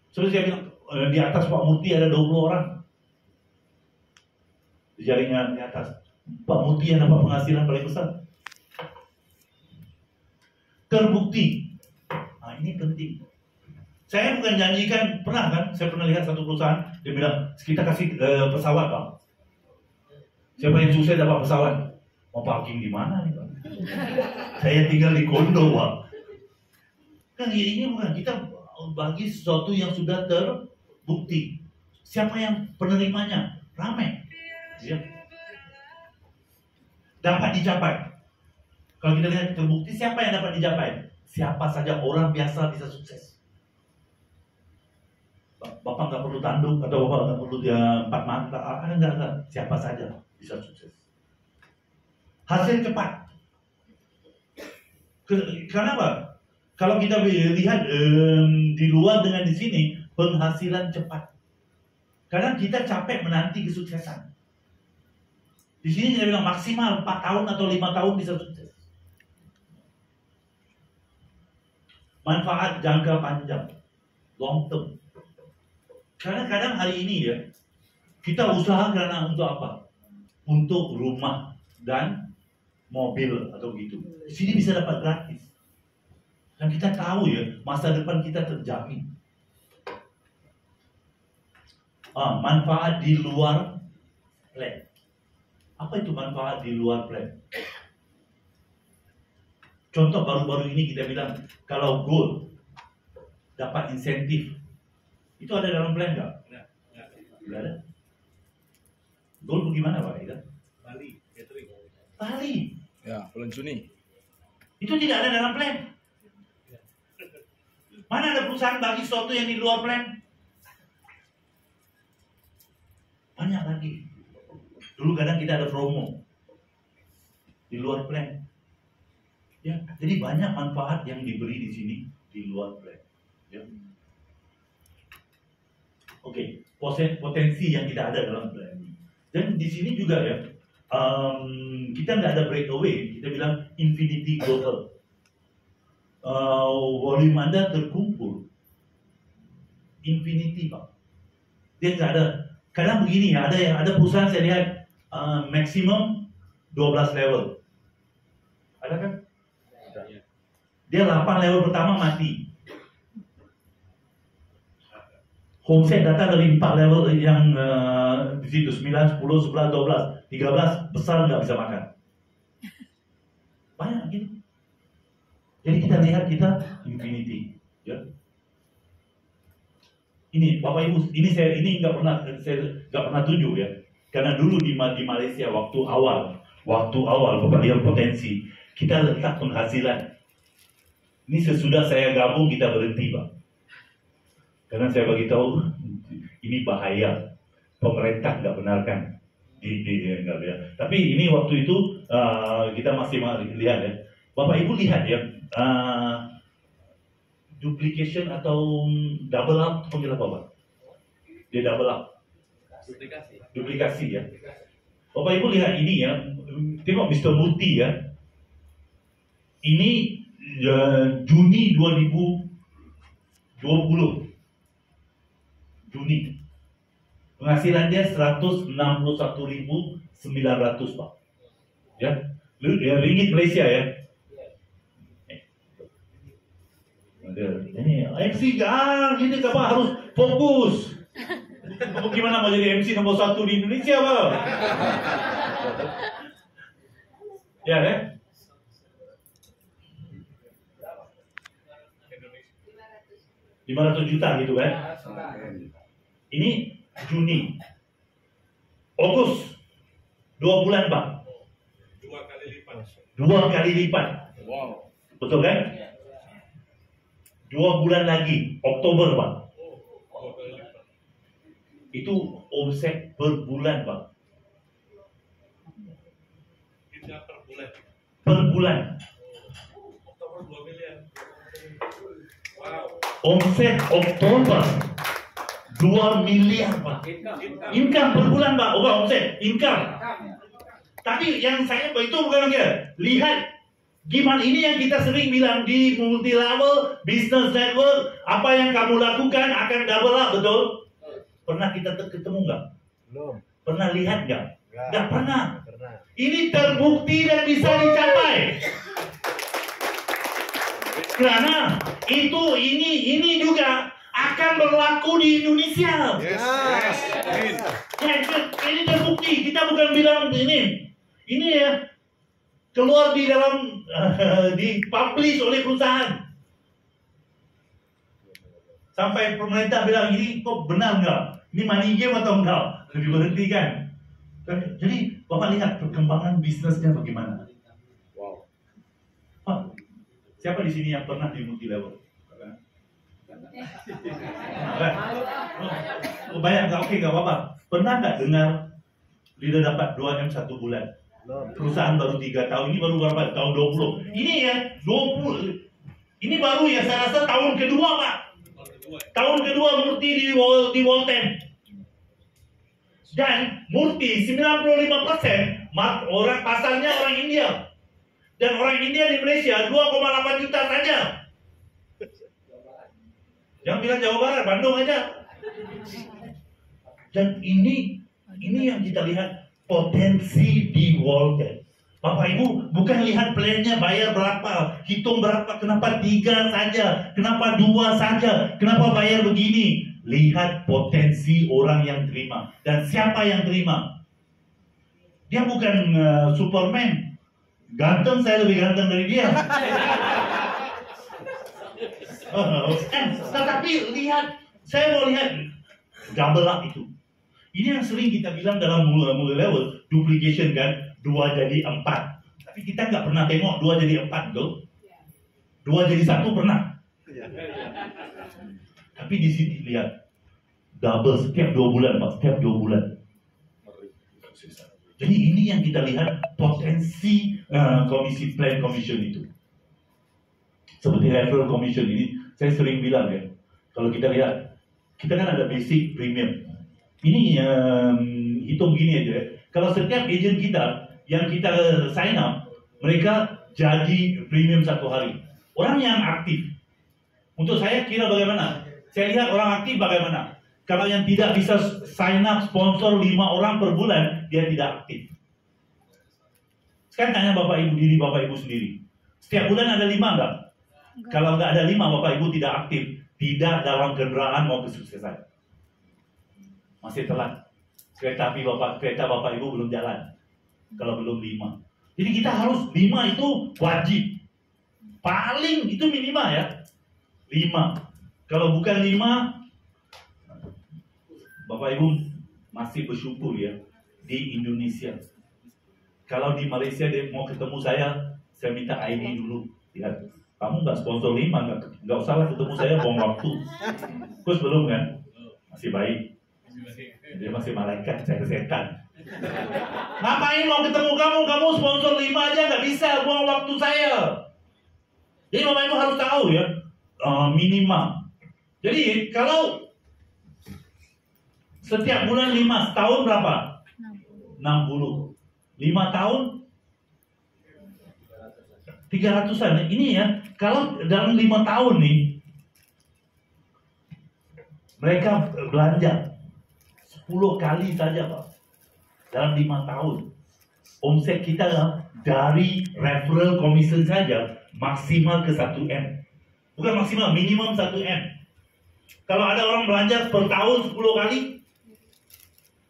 Seperti saya bilang, di atas Pak Murti ada 20 orang. Di jaringan di atas, Pak Murti yang dapat penghasilan paling besar. Terbukti. Nah ini penting. Saya bukan janjikan, pernah kan? Saya pernah lihat satu perusahaan, dia bilang, kita kasih pesawat Pak. Siapa yang sukses dapat pesawat? Mau parking di mana nih Pak? Saya tinggal di kondo Pak. Kan ini bukan, kita bagi sesuatu yang sudah terbukti. Siapa yang penerimanya? Ramai. Ya. Dapat dicapai. Kalau kita lihat terbukti, siapa yang dapat dicapai? Siapa saja orang biasa bisa sukses. Bapak nggak perlu tanduk atau Bapak nggak perlu 4 mata, enggak. Siapa saja bisa sukses. Hasil cepat. Kenapa? Kalau kita lihat di luar dengan di sini, penghasilan cepat. Kadang kita capek menanti kesuksesan. Di sini kita bilang maksimal 4 tahun atau 5 tahun bisa sukses. Manfaat jangka panjang, long term. Kadang-kadang hari ini ya, kita usaha karena untuk apa? untuk rumah dan mobil atau gitu. Di sini bisa dapat gratis. Dan kita tahu ya, masa depan kita terjamin. Manfaat di luar plan. Apa itu manfaat di luar plan? Contoh baru-baru ini kita bilang, kalau gold dapat insentif, itu ada dalam plan nggak? Nggak ada. Gold bagaimana Pak Ida? Bali, catering. Bali. Ya, bulan Juni. Itu tidak ada dalam plan. Mana ada perusahaan bagi sesuatu yang di luar plan? Banyak lagi. Dulu kadang kita ada promo di luar plan. Ya, jadi banyak manfaat yang diberi di sini di luar plan. Ya. Oke, potensi yang kita ada dalam plan. Dan di sini juga ya, kita nggak ada breakaway. Kita bilang infinity global. Volume Anda terkumpul infinity Pak. Dia nggak ada. Kadang begini ya, ada perusahaan saya lihat maksimum 12 level. Ada kan? Dia 8 level pertama mati. Homestead datang dari 4 level yang di situ 9, 10, 11, 12, 13 besar nggak bisa makan. Banyak gitu. Jadi kita lihat kita infinity, ya. Ini Bapak Ibu, ini nggak pernah tunjuk ya. Karena dulu di Malaysia waktu awal Bapak lihat potensi, kita letak penghasilan. Ini sesudah saya gabung kita berhenti Pak. Karena saya bagi tahu ini bahaya, pemerintah nggak benarkan. Nggak ya. Tapi ini waktu itu kita masih lihat ya. Bapak Ibu lihat ya. Duplication atau double up panggil apa Pak? Dia double up. Duplikasi ya. Bapak Ibu lihat ini ya. Tengok Mr. Murti ya. Ini Juni 2020. Juni. Penghasilan dia 161.900 Pak. Ya. Ringgit Malaysia ya. Ini MC gini Pak harus fokus. Gimana mau jadi MC nomor 1 di Indonesia Pak? Ya deh. $500 juta gitu kan? Ini Juni, Agustus, 2 bulan Pak. 2 kali lipat. Wow. Betul kan? 2 bulan lagi, Oktober Pak. Itu omset per bulan Pak. Per bulan. Omset Oktober 2 miliar Pak. Income per bulan Pak. Bukan omset, income. Tapi yang saya itu bukan lagi. Lihat gimana ini yang kita sering bilang di multi level business network, apa yang kamu lakukan akan double up, betul? Pernah kita ketemu nggak? Belum. Pernah lihat nggak? Nggak pernah. Pernah. Ini terbukti dan bisa dicapai. Karena itu ini juga akan berlaku di Indonesia. Yes. Amin. Ini terbukti. Kita bukan bilang ini. Ini ya keluar di dalam dipublish oleh perusahaan. Sampai pemerintah bilang ini kok benar nggak? Ini money game atau enggak? Lebih berhentikan. Jadi Bapak lihat perkembangan bisnisnya bagaimana. Wow. Pak, siapa di sini yang pernah di multi level? Banyak nggak? Oke nggak apa-apa. Pernah nggak dengar leader dapat 2M 1 bulan? Perusahaan baru 3 tahun, ini baru berapa? Tahun 20. Ini ya 20. Ini baru ya saya rasa tahun kedua Pak. Tahun kedua Murti di Walton. Dan Murti 95% orang pasarnya orang India. Dan orang India di Malaysia 2,8 juta saja. Yang bilang Jawa Barat, Bandung aja. Dan ini yang kita lihat potensi di Walden. Bapak Ibu, bukan lihat plannya bayar berapa, hitung berapa, kenapa 3 saja, kenapa 2 saja, kenapa bayar begini. Lihat potensi orang yang terima. Dan siapa yang terima? Dia bukan Superman. Ganteng, saya lebih ganteng dari dia. Tetapi lihat, saya mau lihat double up itu. Ini yang sering kita bilang dalam multi level duplication kan, 2 jadi 4. Tapi kita nggak pernah tengok 2 jadi 4 tuh. 2 jadi 1 pernah. Tapi di sini lihat double setiap 2 bulan, Pak, setiap 2 bulan. Jadi ini yang kita lihat potensi komisi plan commission itu. Seperti referral commission ini, saya sering bilang ya, kalau kita lihat, kita kan ada basic premium. Ini hitung gini aja ya. Kalau setiap agent kita yang kita sign up, mereka jadi premium 1 hari. Orang yang aktif, untuk saya kira bagaimana? Saya lihat orang aktif bagaimana? Kalau yang tidak bisa sign up sponsor 5 orang per bulan, dia tidak aktif. Sekarang tanya Bapak Ibu diri Bapak Ibu sendiri. Setiap bulan ada 5 enggak? Kalau enggak ada 5, Bapak Ibu tidak aktif. Tidak dalam kendaraan mau kesuksesan. Masih telat. Kereta Bapak Ibu belum jalan. Kalau belum 5. Jadi kita harus 5 itu wajib. Paling itu minimal ya. 5. Kalau bukan 5, Bapak Ibu masih bersyukur ya di Indonesia. Kalau di Malaysia dia mau ketemu saya minta ID dulu. Lihat, kamu nggak sponsor 5, nggak usah lah ketemu saya, buang waktu. Terus belum kan? Masih baik. Dia masih malaikat, saya setan. Ngapain mau ketemu kamu? Kamu sponsor 5 aja nggak bisa, buang waktu saya. Jadi Bapak Ibu harus tahu ya, minimal. Jadi kalau setiap bulan 5, setahun berapa? 60. 5 tahun 300-an. Ini ya, kalau dalam 5 tahun nih mereka belanja 10 kali saja, Pak. Dalam 5 tahun. Omset kita dari referral commission saja maksimal ke 1M. Bukan maksimal, minimum 1M. Kalau ada orang belanja per tahun 10 kali,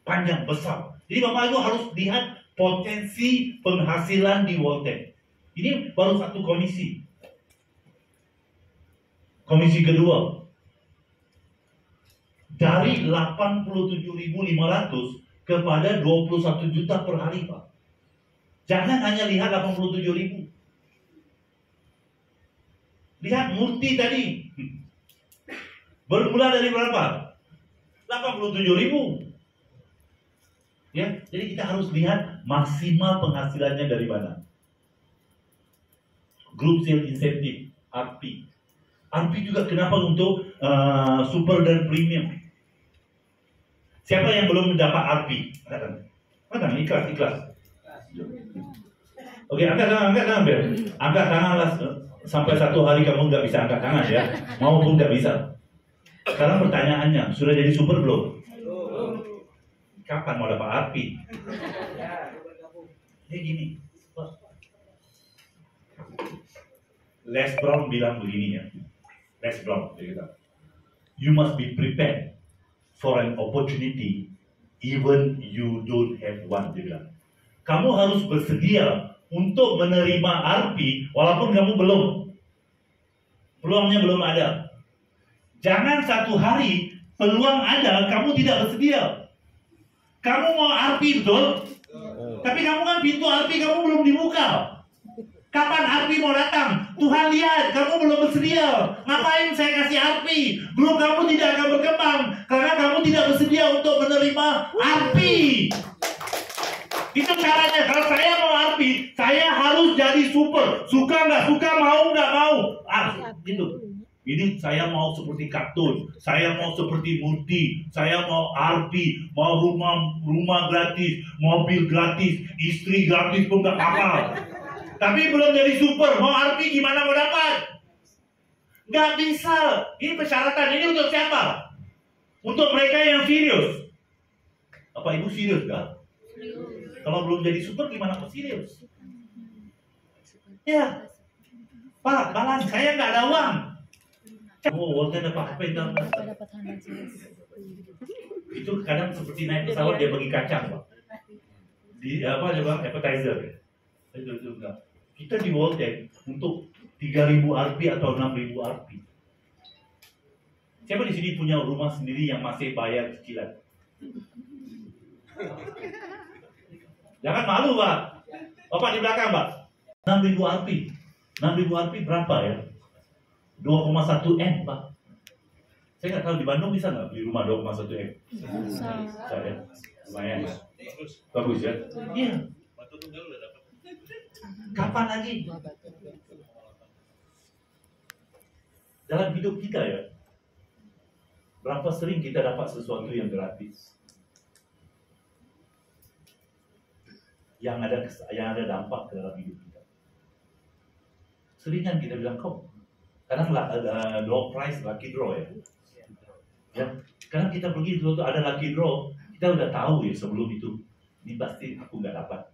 panjang, besar. Jadi Bapak Ibu harus lihat potensi penghasilan di Walden. Ini baru satu komisi. Komisi kedua, dari 87.500 kepada 21 juta per hari, Pak. Jangan hanya lihat 87.000. Lihat Murti tadi. Bermula dari berapa? 87.000. Ya, jadi kita harus lihat maksimal penghasilannya dari mana. Group Sale Incentive, RP. RP juga kenapa untuk super dan premium. Siapa yang belum mendapat RP? Angkat, ikhlas. Oke, angkat tangan, Bel. Angkat tangan lah. Sampai 1 hari kamu nggak bisa angkat tangan ya. Maupun nggak bisa. Sekarang pertanyaannya, sudah jadi super belum? Kapan mau dapat RP? Jadi gini, Les Brown bilang begini ya. Les Brown, you must be prepared for an opportunity even you don't have one, dia bilang. Kamu harus bersedia untuk menerima RP walaupun kamu peluangnya belum ada. Jangan 1 hari peluang ada, kamu tidak bersedia. Kamu mau RP betul? Tapi kamu kan pintu RP kamu belum dibuka. Kapan RP mau datang? Tuhan lihat, kamu belum bersedia. Ngapain saya kasih RP? Grup kamu tidak akan berkembang karena kamu tidak bersedia untuk menerima RP. Itu caranya. Kalau saya mau RP, saya harus jadi super. Suka nggak suka, mau nggak mau. Gitu. Ini saya mau seperti kartun, saya mau seperti Murti, saya mau RP, mau rumah gratis, mobil gratis, istri gratis pun nggak apa. Tapi belum jadi super, mau RP gimana mau dapat? Nggak bisa. Ini persyaratan. Ini untuk siapa? Untuk mereka yang serius. Apa Ibu serius nggak? Kalau belum jadi super gimana mau serius? Ya, Pak, balance, saya nggak ada uang. Oh, Walter dapat apa itu? Dapat handal Itu kadang seperti naik pesawat dia bagi kacang, Pak. Di apa coba appetizer ya? Itu enggak. Kita di Walter untuk 3.000 Rp atau 6.000 Rp. Siapa di sini punya rumah sendiri yang masih bayar cicilan? Jangan malu, Pak. Bapak di belakang, Pak. 6.000 Rp. 6.000 Rp berapa ya? 2,1 M, Pak. Saya nggak tahu di Bandung bisa nggak beli rumah 2,1 M? Bisa. Bisa ya? Lumayan ya? Bagus ya? Iya. Kapan lagi? Dalam hidup kita ya, berapa sering kita dapat sesuatu yang gratis? Yang ada dampak ke dalam hidup kita. Seringan kita bilang kok, kadang ada low price lucky draw ya. Ya, kadang kita pergi itu ada lucky draw, kita udah tahu ya sebelum itu, ini pasti aku nggak dapat.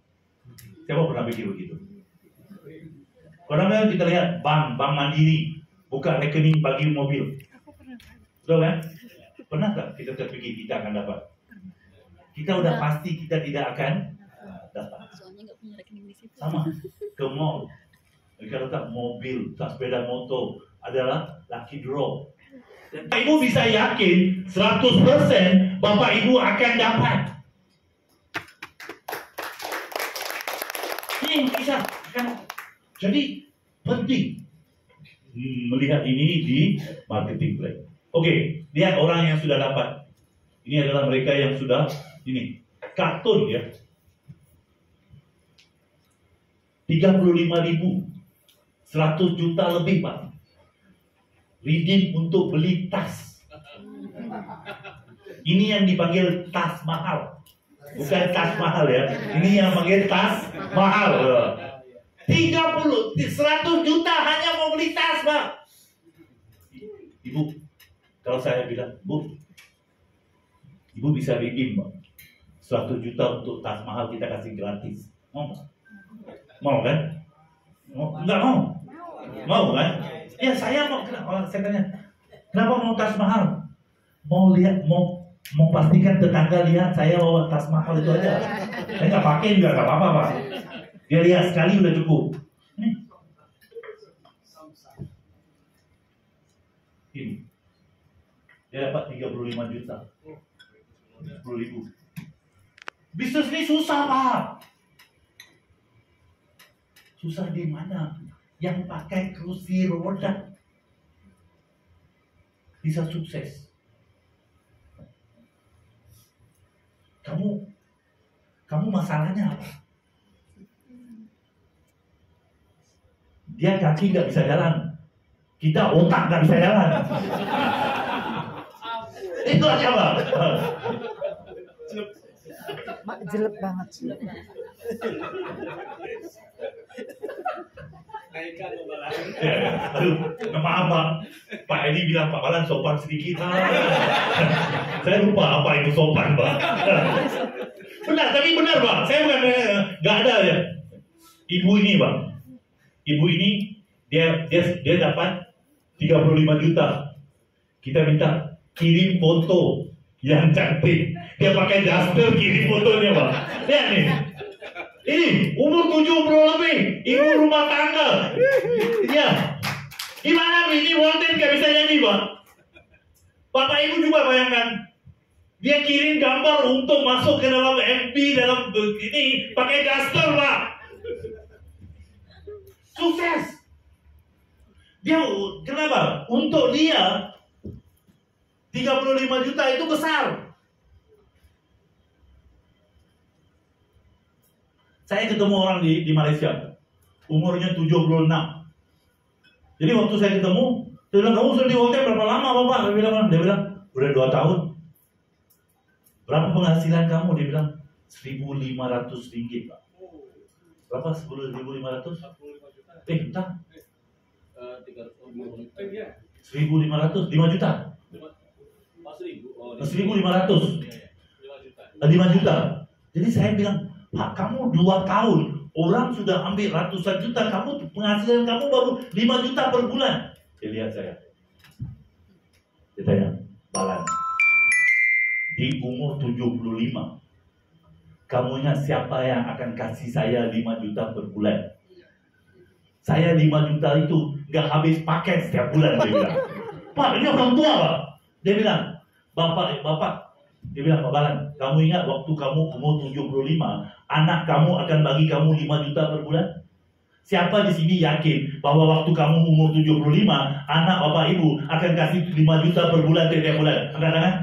Siapa pernah pikir begitu? Kadang-kadang kita lihat bank Mandiri buka rekening bagi mobil, betul kan? Pernah tak kita terpikir kita akan dapat? Kita udah pasti kita tidak akan dapat. Soalnya nggak punya rekening di situ. Sama ke mall, mereka letak mobil, tak sepeda motor adalah lucky draw. Dan Bapak Ibu bisa yakin 100% Bapak Ibu akan dapat. Ini bisa kan? Jadi penting melihat ini di marketing plan. Oke, lihat orang yang sudah dapat. Ini adalah mereka yang sudah ini kartun ya. 35.000, 100 juta lebih, Pak. Redeem untuk beli tas. Ini yang dipanggil tas mahal. Bukan tas mahal ya. Ini yang panggil tas mahal. 100 juta hanya mau beli tas, Pak. Ibu, kalau saya bilang, Bu, Ibu bisa redeem, Pak. 100 juta untuk tas mahal kita kasih gratis. Mau nggak? Mau kan? Enggak mau? Mau kan? Ya saya mau. Saya tanya, kenapa mau tas mahal? Mau lihat, mau pastikan tetangga lihat saya bawa tas mahal itu aja. Saya nggak pakai juga nggak apa-apa, Pak. Dia lihat sekali udah cukup. Ini dia dapat 35 juta, 10.000. Bisnis ini susah, Pak. Susah di mana? Yang pakai kursi roda bisa sukses. Kamu masalahnya apa? Dia kaki nggak bisa jalan, kita otak nggak bisa jalan. Itu aja, Pak. Mak jelek banget. Aduh, maaf Pak. Pak Edi bilang Pak Balan sopan sedikit. Saya lupa apa itu sopan, Pak. Benar, tapi benar, Pak. Saya bukan nggak ada ya. Ibu ini, Pak. Ibu ini dia dapat 35 juta. Kita minta kirim foto yang cantik. Dia pakai daster kirim fotonya, Pak. Lihat nih. Ini umur 70 lebih, ibu rumah tangga. Ya, gimana ini Walden gak bisa nyanyi, Pak? Bapak Ibu juga bayangkan, dia kirim gambar untuk masuk ke dalam FB dalam ini pakai daster, Pak. Sukses. Dia kenapa? Untuk dia 35 juta itu besar. Saya ketemu orang di Malaysia, umurnya 76. Jadi waktu saya ketemu, dia bilang, kamu sudah di hotel berapa lama, Bapak? Dia bilang, udah 2 tahun. Berapa penghasilan kamu? Dia bilang, 1.500 ringgit, Pak. Berapa 1.500? Entah. 1.500, 5 juta. 1.500. 5 juta. Jadi saya bilang, Pak, kamu 2 tahun, orang sudah ambil ratusan juta, kamu penghasilan kamu baru 5 juta per bulan. Dia lihat saya. Dia tanya, Balan, di umur 75, kamunya siapa yang akan kasih saya 5 juta per bulan? Saya 5 juta itu gak habis paket setiap bulan, dia bilang. Pak, ini orang tua, Pak. Dia bilang, Bapak, dia bilang, Pak Balan, kamu ingat waktu kamu umur 75, anak kamu akan bagi kamu 5 juta per bulan? Siapa di sini yakin bahwa waktu kamu umur 75, anak bapak ibu akan kasih 5 juta per bulan setiap bulan? Angkat tangan.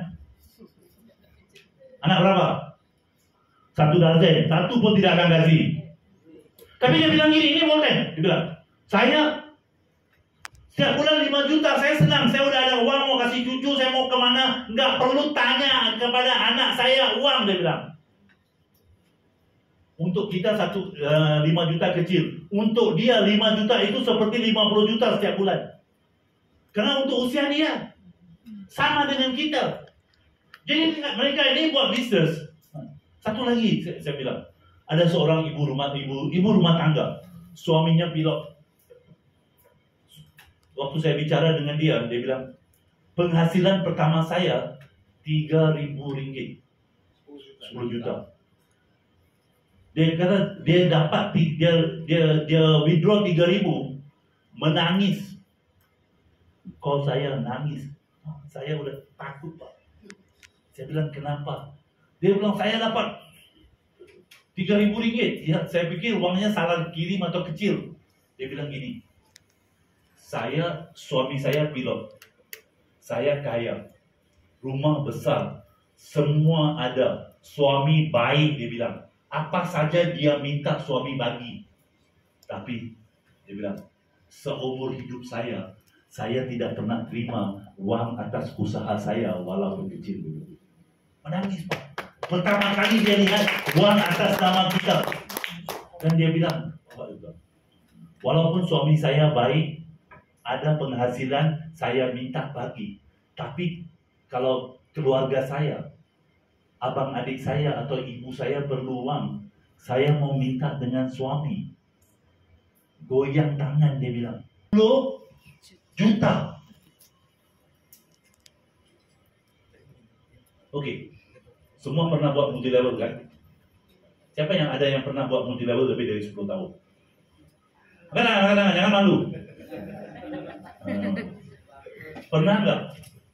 Anak berapa? 1 darjah, 1 pun tidak akan kasih. Tapi dia bilang gini, ini boleh. Dia bilang, saya setiap bulan 5 juta, saya senang, saya udah ada uang mau kasih cucu, saya mau kemana, nggak perlu tanya kepada anak saya uang, dia bilang. Untuk kita 5 juta kecil, untuk dia 5 juta itu seperti 50 juta setiap bulan. Karena untuk usia dia sama dengan kita. Jadi mereka ini buat bisnis. Satu lagi saya bilang, ada seorang ibu rumah tangga, suaminya pilot. Waktu saya bicara dengan dia bilang, penghasilan pertama saya 3.000 ringgit, 10 juta. Dia kata dia dapat dia withdraw 3.000, menangis. Kalau saya nangis, saya udah takut, Pak. Saya bilang, kenapa? Dia bilang, saya dapat 3.000 ringgit. Ya, saya pikir uangnya salah kirim atau kecil. Dia bilang gini, suami saya pilot, saya kaya, rumah besar, semua ada, suami baik, dia bilang. Apa saja dia minta suami bagi. Tapi dia bilang, seumur hidup saya tidak pernah terima uang atas usaha saya walaupun kecil. Menangis, Pak. Pertama kali dia lihat uang atas nama kita. Dan dia bilang, walaupun suami saya baik, ada penghasilan saya minta bagi. Tapi kalau keluarga saya, abang adik saya atau ibu saya perlu uang, saya mau minta dengan suami. Goyang tangan, dia bilang, 10 juta. Oke, semua pernah buat multi level kan? Siapa yang pernah buat multi level lebih dari 10 tahun? Jangan malu. Pernah nggak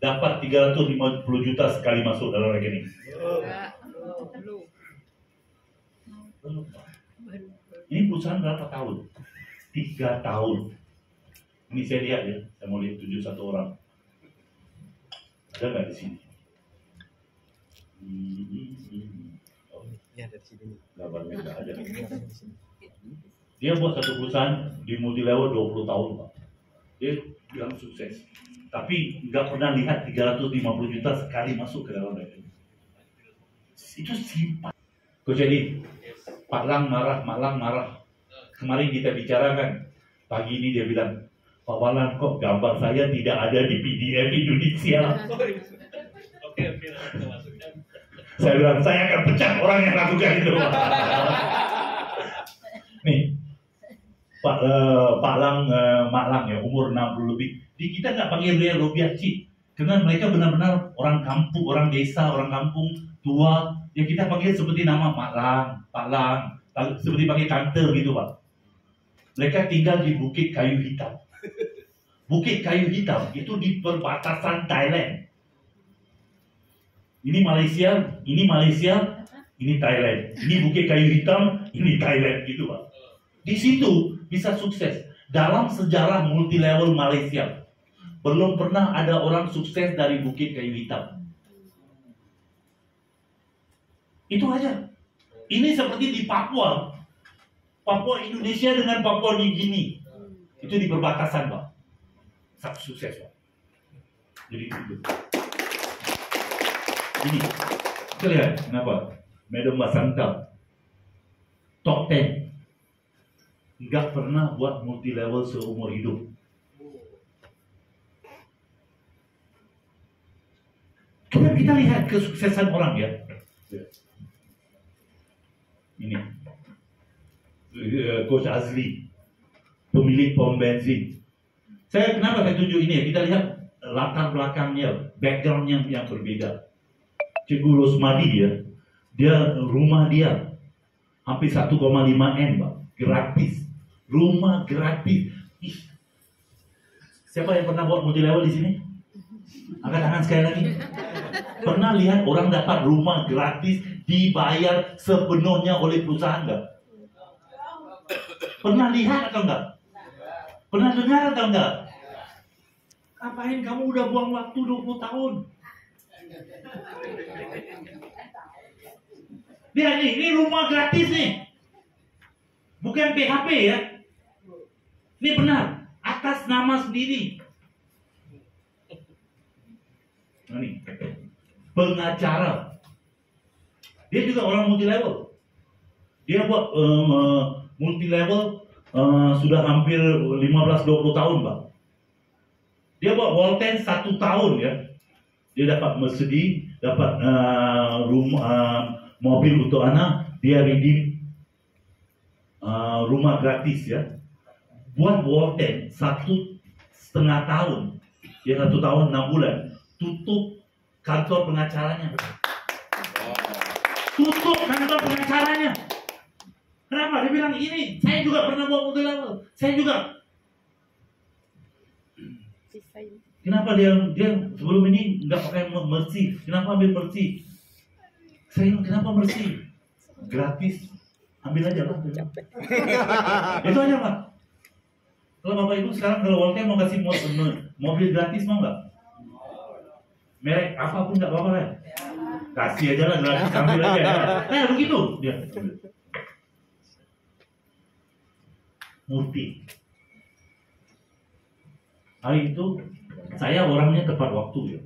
dapat 350 juta sekali masuk dalam rekening? Belum. Ini perusahaan berapa tahun? 3 tahun. Ini saya lihat ya, saya mau lihat 71 orang. Ada nggak di sini? Ya, dari sini. Gambarnya nggak ada. Dia buat satu perusahaan di multi level 20 tahun, Pak. Dia bilang sukses. Tapi nggak pernah lihat 350 juta sekali masuk ke dalam rekening. Itu simpel. Coach Edi, Pak Lang marah, Mak Lang marah. Kemarin kita bicarakan, pagi ini dia bilang, Pak Balan, kok gambar saya tidak ada di PDF Indonesia? Saya bilang, saya akan pecat orang yang lakukan itu. Nih, Pak Lang, Mak Lang ya, umur 60 lebih. Di kita nggak panggil dia Robiaci, karena mereka benar-benar orang kampung, orang desa, orang kampung tua. Ya kita panggil seperti nama Mak Lang, Pak Lang, seperti panggil tante gitu, Pak. Mereka tinggal di Bukit Kayu Hitam. Bukit Kayu Hitam itu di perbatasan Thailand. Ini Malaysia, ini Thailand. Ini Bukit Kayu Hitam, ini Thailand gitu, Pak. Di situ bisa sukses. Dalam sejarah multi level Malaysia, belum pernah ada orang sukses dari Bukit Kayu Hitam. Itu aja. Ini seperti di Papua Indonesia dengan Papua New Guinea. Itu di perbatasan, Pak. Sangat sukses, Pak. Jadi itu. Ini, kita lihat kenapa? Madam Basanta, top 10, nggak pernah buat multi level seumur hidup. Kita lihat kesuksesan orang ya. Ini Coach Azli, pemilik pom bensin. Kenapa saya tunjuk ini? Kita lihat latar belakangnya, backgroundnya yang berbeda. Cikgu Rosmadi dia rumah dia hampir 1,5 M, Pak. Gratis. Rumah gratis. Ih. Siapa yang pernah buat multi level di sini? Angkat tangan sekali lagi. Pernah lihat orang dapat rumah gratis dibayar sepenuhnya oleh perusahaan enggak? Pernah lihat atau enggak? Pernah dengar atau enggak? Ngapain kamu udah buang waktu 20 tahun? Lihat nih, ini rumah gratis nih. Bukan PHP ya. Ini benar, atas nama sendiri. Nah, ini pengacara. Dia juga orang multi level. Dia buat multi level sudah hampir 15-20 tahun, Pak. Dia buat Walten 1 tahun ya. Dia dapat Mercedes, dapat mobil untuk anak, dia redeem rumah gratis ya. Buat Walten 1,5 tahun, dia 1 tahun 6 bulan, tutup kantor pengacaranya. Tutup kantor pengacaranya. Kenapa? Dia bilang ini, saya juga pernah buat multi level, saya juga. Kenapa dia sebelum ini nggak pakai Mercy? Kenapa ambil Mercy? Saya bilang, kenapa Mercy? Gratis, ambil aja lah. Itu aja, Pak. Kalau Bapak Ibu sekarang kalau Walter mau kasih mobil gratis mau nggak? Merek apapun nggak apa-apa ya? Kasih aja lah gratis, ambil aja ya. Begitu dia. Murti. Hari itu saya orangnya tepat waktu ya.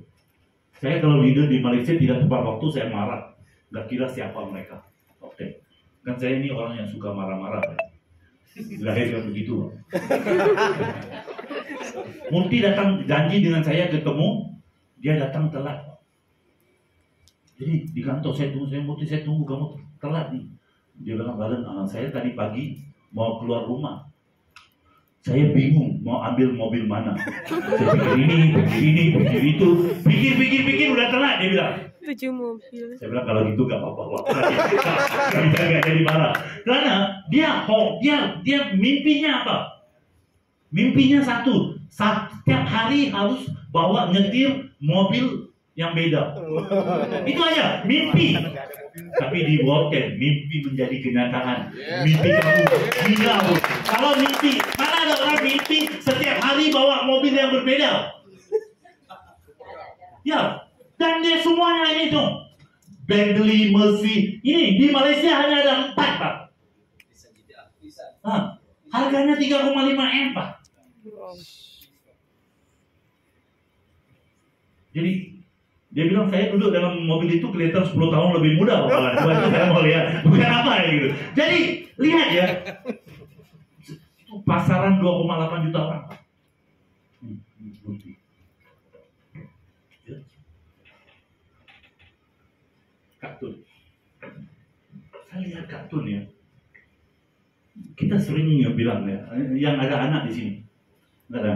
Saya kalau leader di Malaysia tidak tepat waktu saya marah. Gak kira siapa mereka. Oke. Kan saya ini orang yang suka marah-marah. Ya. Lahirnya begitu. Murti datang janji dengan saya ketemu, dia datang telat. Jadi di kantor saya tunggu kamu telat nih. Dia bilang, Balan, saya tadi pagi mau keluar rumah. Saya bingung mau ambil mobil mana. Saya pikir ini, itu. Pikir udah telat, dia bilang. 7 mobil. Saya bilang kalau gitu gak apa-apa. Gak jadi marah. Karena dia mimpinya apa? Mimpinya satu. Setiap hari harus bawa nyetir mobil yang beda. Itu aja, mimpi. Tapi di Walten, mimpi menjadi kenyataan. Mimpi kamu gila, Bu. Kalau mimpi, mana ada orang mimpi setiap hari bawa mobil yang berbeda? Ya, dan dia semuanya ini tuh Bentley, Mercy. Ini di Malaysia hanya ada 4, Pak. Harganya 3,5 M, Pak. Jadi dia bilang saya duduk dalam mobil itu kelihatan 10 tahun lebih muda. Saya mau lihat bukan apa ya gitu. Jadi lihat ya, itu pasaran 2,8 juta orang. Kartun. Saya lihat kartun ya. Kita sering bilang ya, yang ada anak di sini, nggak ada.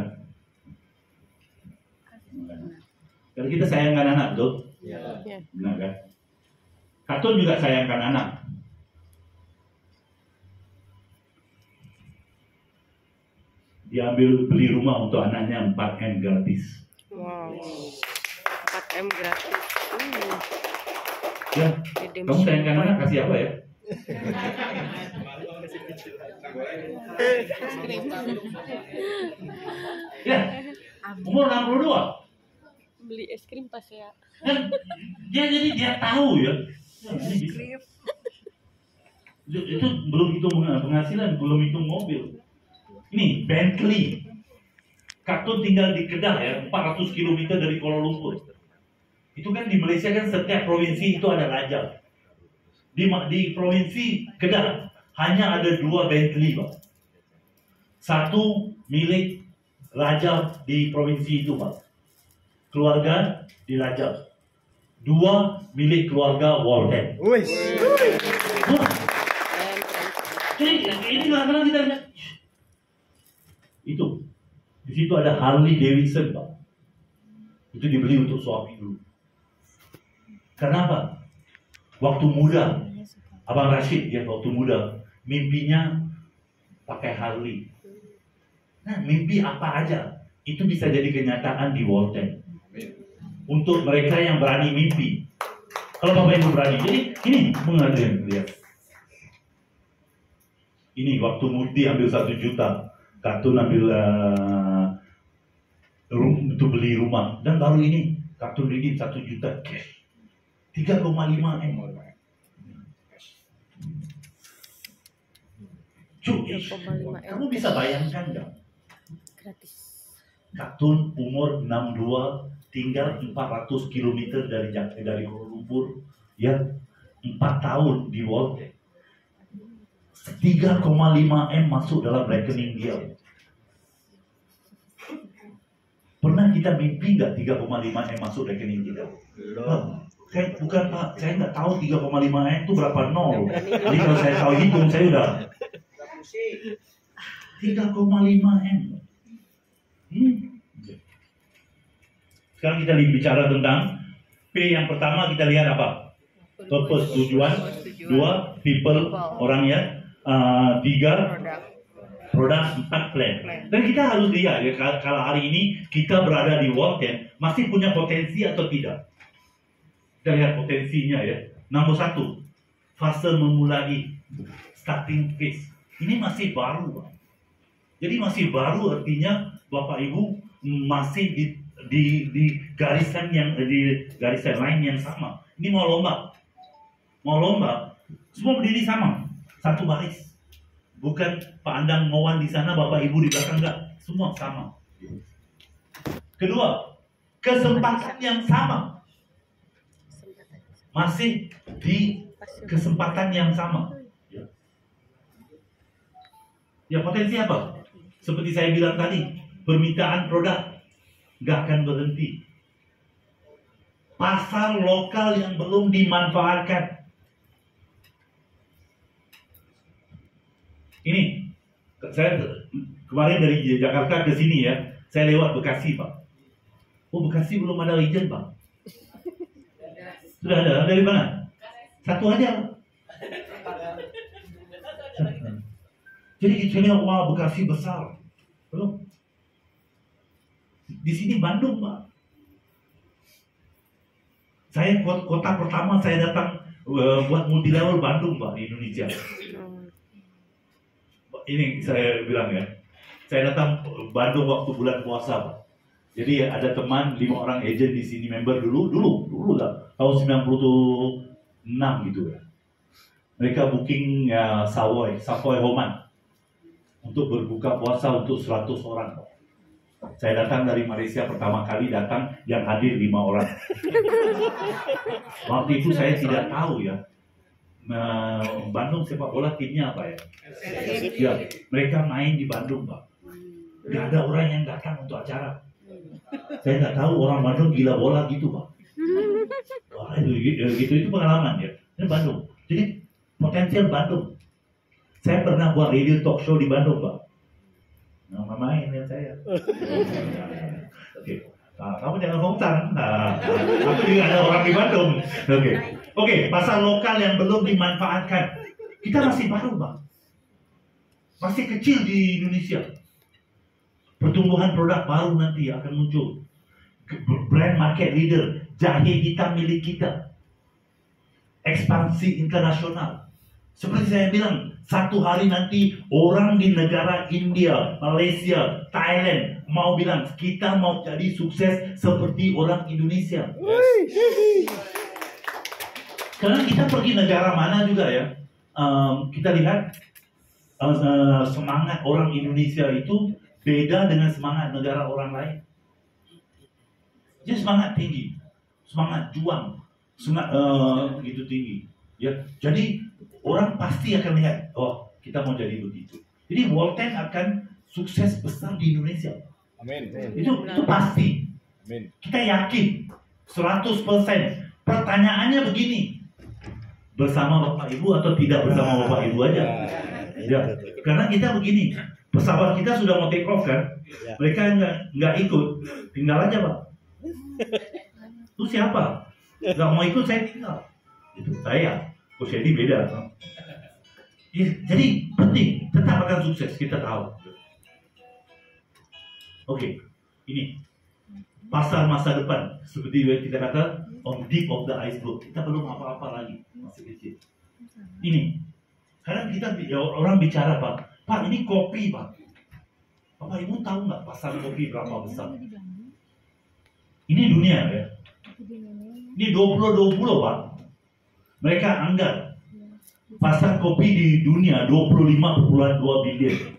Kalau kita sayangkan anak, betul? Ya. Benar kan? Kartun juga sayangkan anak. Dia beli rumah untuk anaknya 4M gratis. Wow. 4M gratis. Ya, kamu sayangkan anak kasih apa ya? Ya, umur 62. Beli es krim pas ya. Dan dia tahu ya. Itu belum hitung penghasilan, belum hitung mobil. Ini Bentley. Kartun tinggal di Kedah ya, 400 km dari Kuala Lumpur. Itu kan di Malaysia kan setiap provinsi itu ada raja. Di provinsi Kedah hanya ada 2 Bentley, Pak. Satu milik raja di provinsi itu, Pak. Keluarga di raja. 2 milik keluarga Walten. ini kadang-kadang kita lihat itu di situ ada Harley Davidson, Pak. Itu dibeli untuk suami dulu. Kenapa? Waktu muda, Abang Rashid ya waktu muda mimpinya pakai Harley. Nah, mimpi apa aja itu bisa jadi kenyataan di World Tank. Untuk mereka yang berani mimpi. Kalau Bapak Ibu berani, jadi ini mengadil lihat. Ini waktu Murti ambil 1 juta, Kartun ambil untuk beli rumah, dan baru ini Kartun Ridin 1 juta cash, 3,5 M. Cuy, kamu bisa bayangkan nggak? Gratis. Kartun umur 62 tinggal 400 km dari Kuala Lumpur, ya 4 tahun di World Tank. 3,5 M masuk dalam rekening dia. Pernah kita mimpi nggak 3,5 M masuk rekening kita? Saya bukan Pak, saya nggak tahu 3,5 M itu berapa nol. Jadi kalau saya tahu hitung, saya udah 3,5 M. Sekarang kita bicara tentang P yang pertama, kita lihat apa? Purpose, tujuan. 2, people, orangnya. 3, produk. 4, plan. Dan kita harus lihat ya, kalau hari ini kita berada di World Tank, masih punya potensi atau tidak? Kita lihat potensinya ya. Nomor 1, fase memulai, starting phase. Ini masih baru, Pak. Jadi masih baru, artinya Bapak Ibu masih di garisan lain yang sama. Ini mau lomba, semua berdiri sama, satu baris. Bukan Pak Andang Mowan di sana, Bapak Ibu di belakang, enggak, semua sama. Kedua, kesempatan yang sama, masih di kesempatan yang sama. Ya, potensi apa? Seperti saya bilang tadi, permintaan produk nggak akan berhenti. Pasar lokal yang belum dimanfaatkan. Ini, saya kemarin dari Jakarta ke sini ya, saya lewat Bekasi, Pak. Oh, Bekasi belum ada agent, Pak. Sudah ada, dari mana? Satu aja. Jadi kita lihat, wah Bekasi besar. Belum. Di sini Bandung, Pak. Saya kota pertama saya datang buat multi level Bandung, Pak, di Indonesia. Ini saya bilang ya, saya datang Bandung waktu bulan puasa, Pak. Jadi ada teman 5 orang agent di sini, member dulu lah, tahun 96 gitu ya. Mereka booking Savoy Homan untuk berbuka puasa untuk 100 orang. Saya datang dari Malaysia pertama kali datang, yang hadir 5 orang. Waktu itu saya tidak tahu ya, Bandung sepak bola timnya apa ya? Ya, mereka main di Bandung, Pak. Gak ada orang yang datang untuk acara. Saya nggak tahu orang Bandung gila bola gitu, Pak. Wah, itu pengalaman ya. Ini Bandung. Jadi potensial Bandung. Saya pernah buat radio talk show di Bandung, Pak. Nama main ya saya. Oke. Nah, kamu jangan komentar. Nah, aku juga ada orang di Bandung. Oke, pasar lokal yang belum dimanfaatkan. Kita masih baru, Pak. Masih kecil di Indonesia. Pertumbuhan produk baru nanti akan muncul. Brand market leader, jahe hitam milik kita. Ekspansi internasional. Seperti saya bilang, satu hari nanti orang di negara India, Malaysia, Thailand mau bilang kita mau jadi sukses seperti orang Indonesia. Karena kita pergi negara mana juga ya, kita lihat semangat orang Indonesia itu beda dengan semangat negara orang lain. Dia semangat tinggi, semangat juang, semangat begitu tinggi. Ya, jadi orang pasti akan lihat, oh kita mau jadi begitu. Jadi World Tank akan sukses besar di Indonesia. Amin. Itu pasti. Amin. Kita yakin 100%. Pertanyaannya begini, bersama Bapak Ibu atau tidak bersama Bapak Ibu aja? Ya, karena kita begini, pesawat kita sudah mau take off kan, mereka nggak ikut, tinggal aja Pak. Itu siapa? Nggak mau ikut saya tinggal. Itu saya, Coach Edi beda. Ya, jadi penting, tetap akan sukses kita tahu. Oke, ini pasar masa depan seperti yang kita kata on deep of the iceberg. Kita belum apa-apa lagi, masih kecil. Ini, kadang kita orang bicara Pak ini kopi Pak. Bapak Ibu tahu nggak pasar kopi berapa besar? Ini dunia ya. Ini 2020 Pak. Mereka anggap pasar kopi di dunia 25,2 bilion.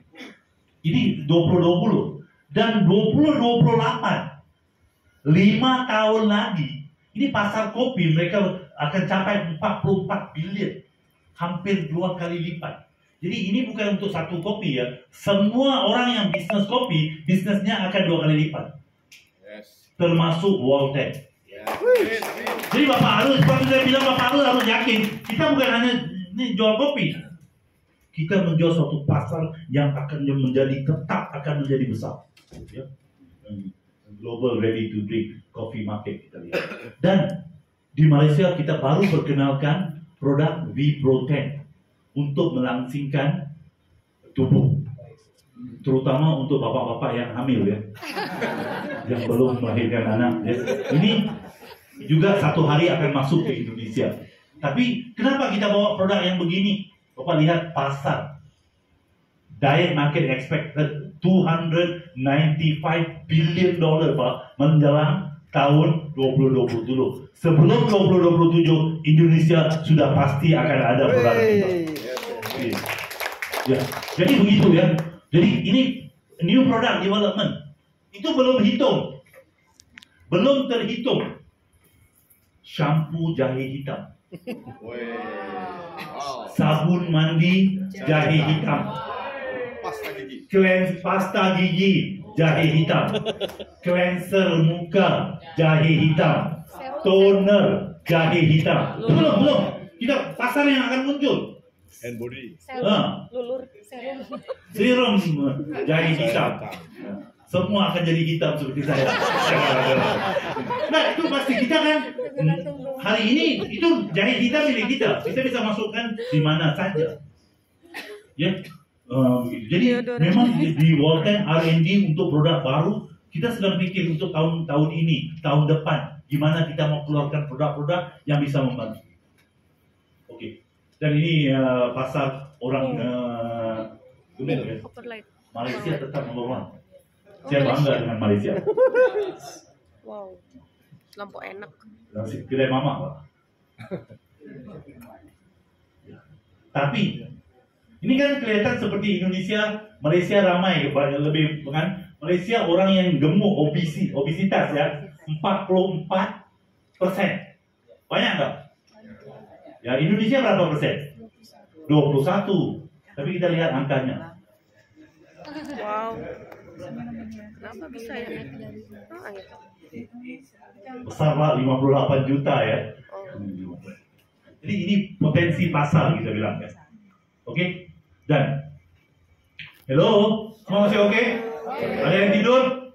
Ini 2020. Dan 2028, 5 tahun lagi, ini pasar kopi mereka akan capai 44 bilion, hampir 2 kali lipat. Jadi ini bukan untuk satu kopi ya, semua orang yang bisnis kopi, bisnisnya akan 2 kali lipat, termasuk Walter. Jadi Bapak harus, seperti saya bilang, Bapak harus yakin, kita bukan hanya ini jual kopi, kita menjual suatu pasar yang akan tetap akan menjadi besar. Ya. Global ready to drink coffee market kita lihat. Dan di Malaysia kita baru perkenalkan produk V Pro 10 untuk melangsingkan tubuh, terutama untuk bapak-bapak yang hamil ya, yang belum melahirkan anak ya. Ini juga satu hari akan masuk ke Indonesia. Tapi kenapa kita bawa produk yang begini? Bapak lihat pasar diet market expected $295 billion Pak menjelang tahun 2020. Sebelum 2027 Indonesia sudah pasti akan ada produk kita. Ya, jadi begitu ya. Jadi ini new product development itu belum terhitung shampoo jahe hitam, sabun mandi jahe hitam, pasta gigi jahe hitam, cleanser muka jahe hitam, toner jahe hitam. Belum. Kita pasar yang akan muncul. Hand body. Serum jahe hitam. Semua akan jadi hitam seperti saya. Nah itu pasti kita kan hari ini itu jahe hitam milik kita. Kita bisa masukkan di mana saja. Ya. Jadi memang di Walten R&D untuk produk baru kita sedang pikir untuk tahun ini, tahun depan gimana kita mau keluarkan produk-produk yang bisa membantu. Oke. Dan ini pasar orang ya. Malaysia tetap nomor 1. Saya bangga dengan Malaysia. Wow, lampu enak. Kedai mama Pak. Tapi ini kan kelihatan seperti Indonesia, Malaysia ramai, lebih kan? Malaysia orang yang gemuk, obesitas ya, 44%. Banyak nggak? Ya Indonesia berapa persen? 21. Tapi kita lihat angkanya. Wow. Kenapa bisa ya? Oh, ya. Besar Pak, 58 juta ya. Jadi ini potensi pasar kita bilang ya. Oke? Dan hello, semua masih oke? Ada yang tidur?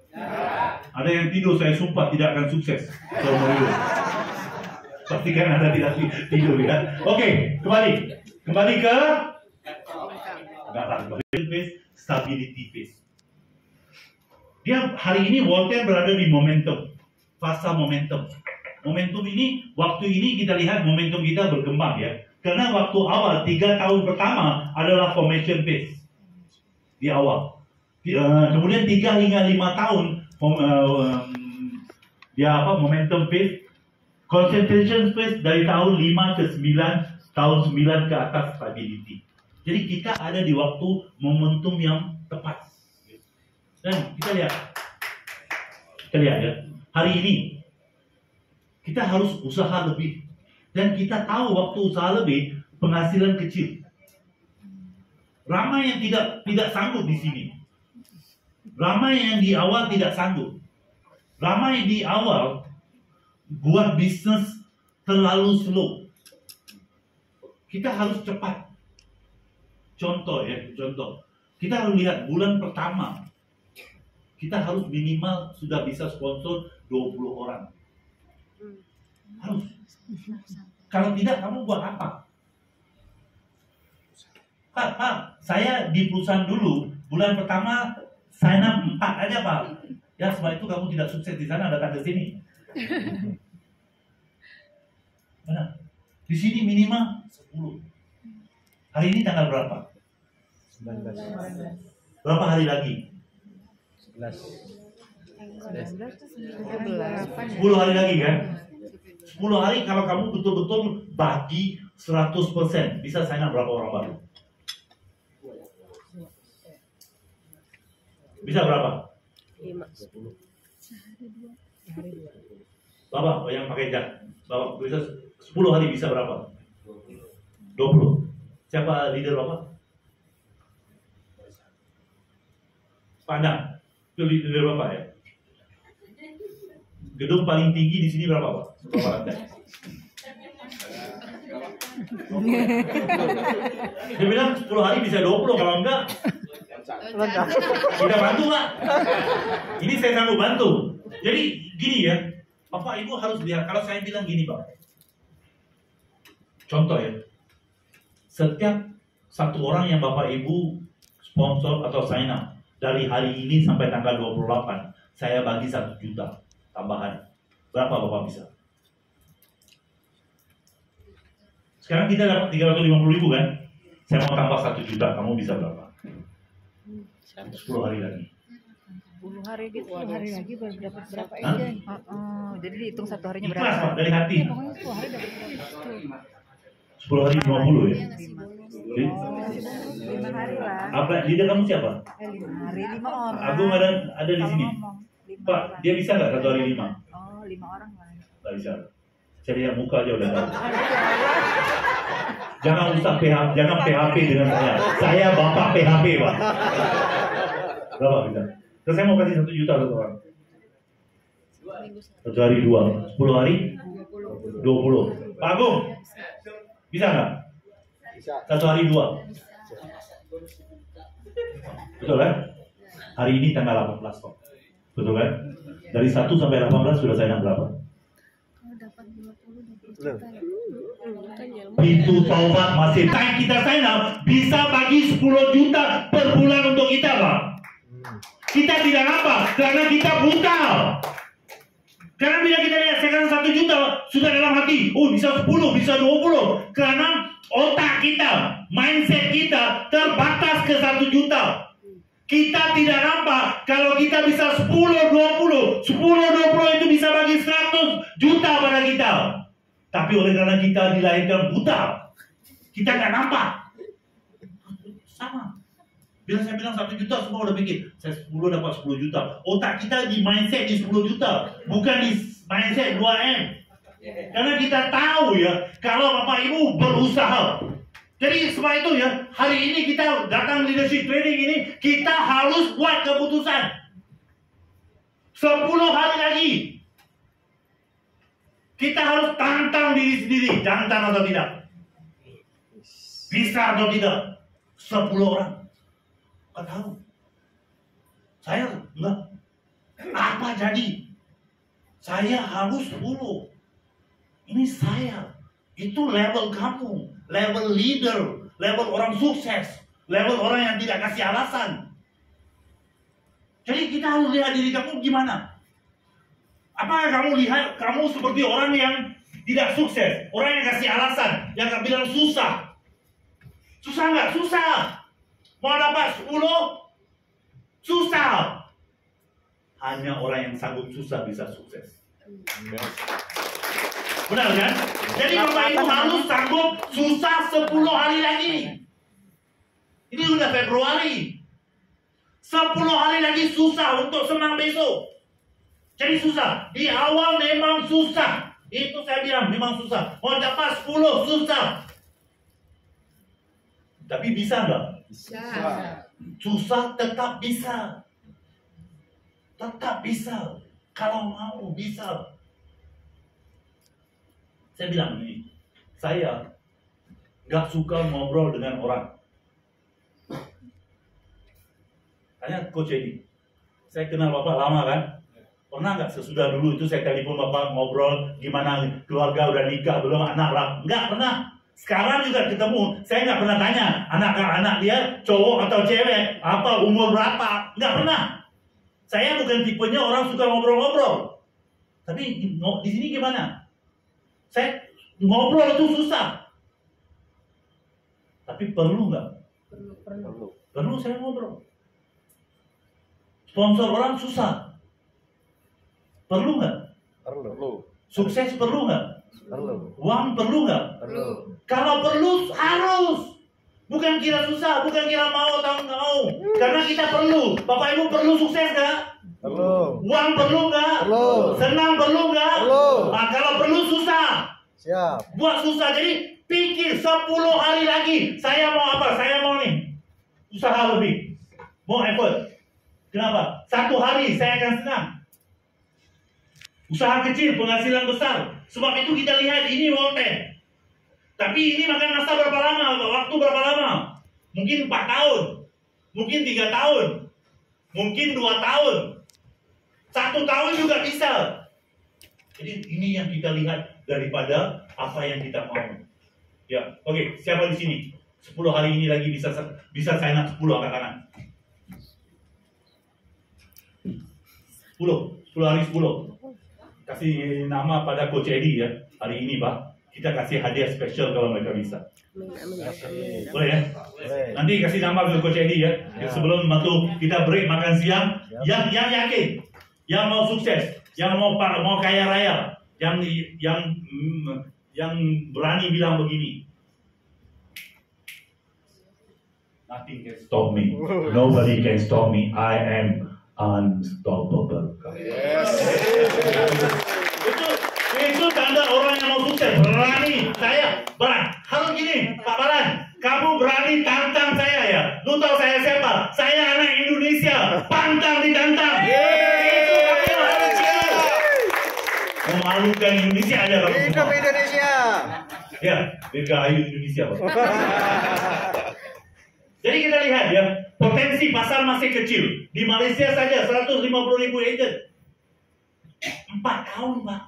Ada yang tidur, saya sumpah tidak akan sukses. Pastikan Anda tidak tidur ya. Oke, kembali ke stability phase. Dia hari ini Walter berada di momentum, fase momentum. Momentum ini, waktu ini kita lihat momentum kita berkembang ya. Karena waktu awal 3 tahun pertama adalah formation phase di awal. Kemudian 3 hingga 5 tahun momentum phase, concentration phase dari tahun 5 ke 9, tahun 9 ke atas stability. Jadi kita ada di waktu momentum yang tepat. Dan kita lihat ya, hari ini kita harus usaha lebih. Dan kita tahu waktu usaha lebih, penghasilan kecil. Ramai yang tidak sanggup di sini. Ramai yang di awal tidak sanggup. Ramai di awal buat bisnis terlalu slow. Kita harus cepat. Contoh ya, contoh. Kita harus lihat bulan pertama. Kita harus minimal sudah bisa sponsor 20 orang. Harus. Kalau tidak, kamu buat apa? Pak, saya di perusahaan dulu, bulan pertama saya 4 aja Pak. Ya setelah itu kamu tidak sukses di sana, datang ke sini. Mana? Di sini minimal 10. Hari ini tanggal berapa? 19. Berapa hari lagi? 11. 10 hari lagi kan? 10 hari kalau kamu betul-betul bagi 100%, bisa sign up berapa orang baru? Bisa berapa? 5. Bapak yang pakai jak, Bapak bisa 10 hari bisa berapa? 20. Siapa leader Bapak? Pandang. Itu leader Bapak ya? Gedung paling tinggi di sini berapa Pak? Berapa lantai? Dia bilang 10 hari bisa 20, kalau enggak kita bantu Pak. Ini saya sanggup bantu. Jadi gini ya, Bapak Ibu harus lihat. Kalau saya bilang gini Pak, contoh ya, setiap satu orang yang Bapak Ibu sponsor atau sign up dari hari ini sampai tanggal 28, saya bagi 1 juta tambahan. Berapa Bapak bisa? Sekarang kita dapat 350.000 kan? Saya mau tambah 1 juta, kamu bisa berapa? 10 hari lagi. 10 hari gitu. 10 hari lagi baru dapat berapa Hah? aja? Jadi dihitung 1 harinya Ikhlas berapa? Pak, dari hati. Pokoknya 10 hari dapat berapa? 10 hari 50 ya. 5 hari lah. Apa leader kamu siapa? 5 hari 5 orang. Agung ada di sini. Pak, dia bisa nggak 1 hari 5? Oh, 5 orang lah. Nggak bisa. Saya lihat muka aja udah tahu. Jangan usah PHP dengan saya. Saya bapak PHP Pak. Berapa bisa? Terus saya mau kasih 1 juta satu orang. 1 hari 2, 10 hari 20. Pak Agung, bisa nggak? Bisa. 1 hari 2. Betul kan? Hari ini tanggal 18 kok. Betul kan? Dari 1 sampai 18 sudah saya berapa? Pintu taubat masih time kita sign up bisa bagi 10 juta per bulan untuk kita Pak. Kita tidak apa? Karena kita buta. Karena bila kita lihat sekarang 1 juta sudah dalam hati, oh bisa 10, bisa 20. Karena otak kita, mindset kita terbatas ke 1 juta. Kita tidak nampak kalau kita bisa 10, 20 itu bisa bagi 100 juta pada kita. Tapi oleh karena kita dilahirkan buta, kita nggak nampak. Sama. Bila saya bilang 1 juta, semua udah pikir saya 10 dapat 10 juta. Otak kita di mindset di 10 juta, bukan di mindset 2M. Karena kita tahu ya, kalau Bapak Ibu berusaha. Jadi sebab itu ya, hari ini kita datang leadership training ini, kita harus buat keputusan. 10 hari lagi. Kita harus tantang diri sendiri, jantan atau tidak. Bisa atau tidak. 10 orang. Nggak tahu. Saya enggak. Apa jadi? Saya harus 10. Ini saya. Itu level kamu. Level leader. Level orang sukses. Level orang yang tidak kasih alasan. Jadi kita harus lihat diri kamu gimana. Apakah kamu lihat kamu seperti orang yang tidak sukses? Orang yang kasih alasan. Yang gak bilang susah. Susah nggak? Susah. Mau dapat 10? Susah. Hanya orang yang sanggup susah bisa sukses. Benar kan? Jadi Bapak Ibu harus sanggup susah 10 hari lagi. Ini udah Februari. 10 hari lagi susah untuk senang besok. Jadi susah. Di awal memang susah. Itu saya bilang memang susah. Mau dapat 10 susah. Tapi bisa nggak? Bisa. Susah tetap bisa. Tetap bisa. Kalau mau bisa. Saya bilang begini. Saya nggak suka ngobrol dengan orang. Tanya Coach Edi. Saya kenal Bapak lama kan? Pernah nggak sesudah dulu itu saya telepon Bapak ngobrol gimana keluarga udah nikah belum anak lah? Nggak pernah. Sekarang juga ketemu, saya nggak pernah tanya anak dia cowok atau cewek, apa umur berapa, nggak pernah. Saya bukan tipenya orang suka ngobrol-ngobrol. Tapi di sini gimana? Saya ngobrol itu susah. Tapi perlu nggak? Perlu saya ngobrol. Sponsor orang susah. Perlu nggak? Perlu. Sukses perlu nggak? Perlu. Uang perlu nggak? Perlu. Kalau perlu harus. Bukan kira susah, bukan kira mau atau nggak mau. Karena kita perlu. Bapak Ibu perlu sukses nggak? Perlu. Uang perlu nggak? Perlu. Senang perlu nggak? Perlu. Nah, kalau perlu susah. Siap. Buat susah. Jadi pikir 10 hari lagi. Saya mau apa? Saya mau nih. Usaha lebih. Mau effort. Kenapa? 1 hari saya akan senang. Usaha kecil, penghasilan besar. Sebab itu kita lihat ini World 10. Tapi ini makan masa berapa lama? Waktu berapa lama? Mungkin 4 tahun. Mungkin 3 tahun. Mungkin 2 tahun. 1 tahun juga bisa. Jadi ini yang kita lihat daripada apa yang kita mau. Ya, oke. Siapa di sini? 10 hari ini lagi bisa sign up 10 angkat tangan. 10 hari 10. Kasih nama pada Coach Edi ya. Hari ini Pak, kita kasih hadiah spesial kalau mereka bisa. Boleh ya? Boleh. Nanti kasih nama ke Coach Edi ya. Sebelum waktu kita break makan siang, yang yakin, yang mau sukses, yang mau kaya raya, yang berani bilang begini. Nothing can stop me. Nobody can stop me. I am unstoppable. Itu tanda orang yang mau sukses. Berani. Saya harus gini, Pak Balan. Kamu berani tantang saya ya. Lu tahu saya siapa? Saya anak Indonesia. Pantang ditantang. Itu kamu harus siap. Memalukan Indonesia aja kamu. Hidup Indonesia. Ya, Dirgahayu Indonesia Pak. Jadi kita lihat ya, potensi pasar masih kecil. Di Malaysia saja 150.000 agent. 4 tahun Pak.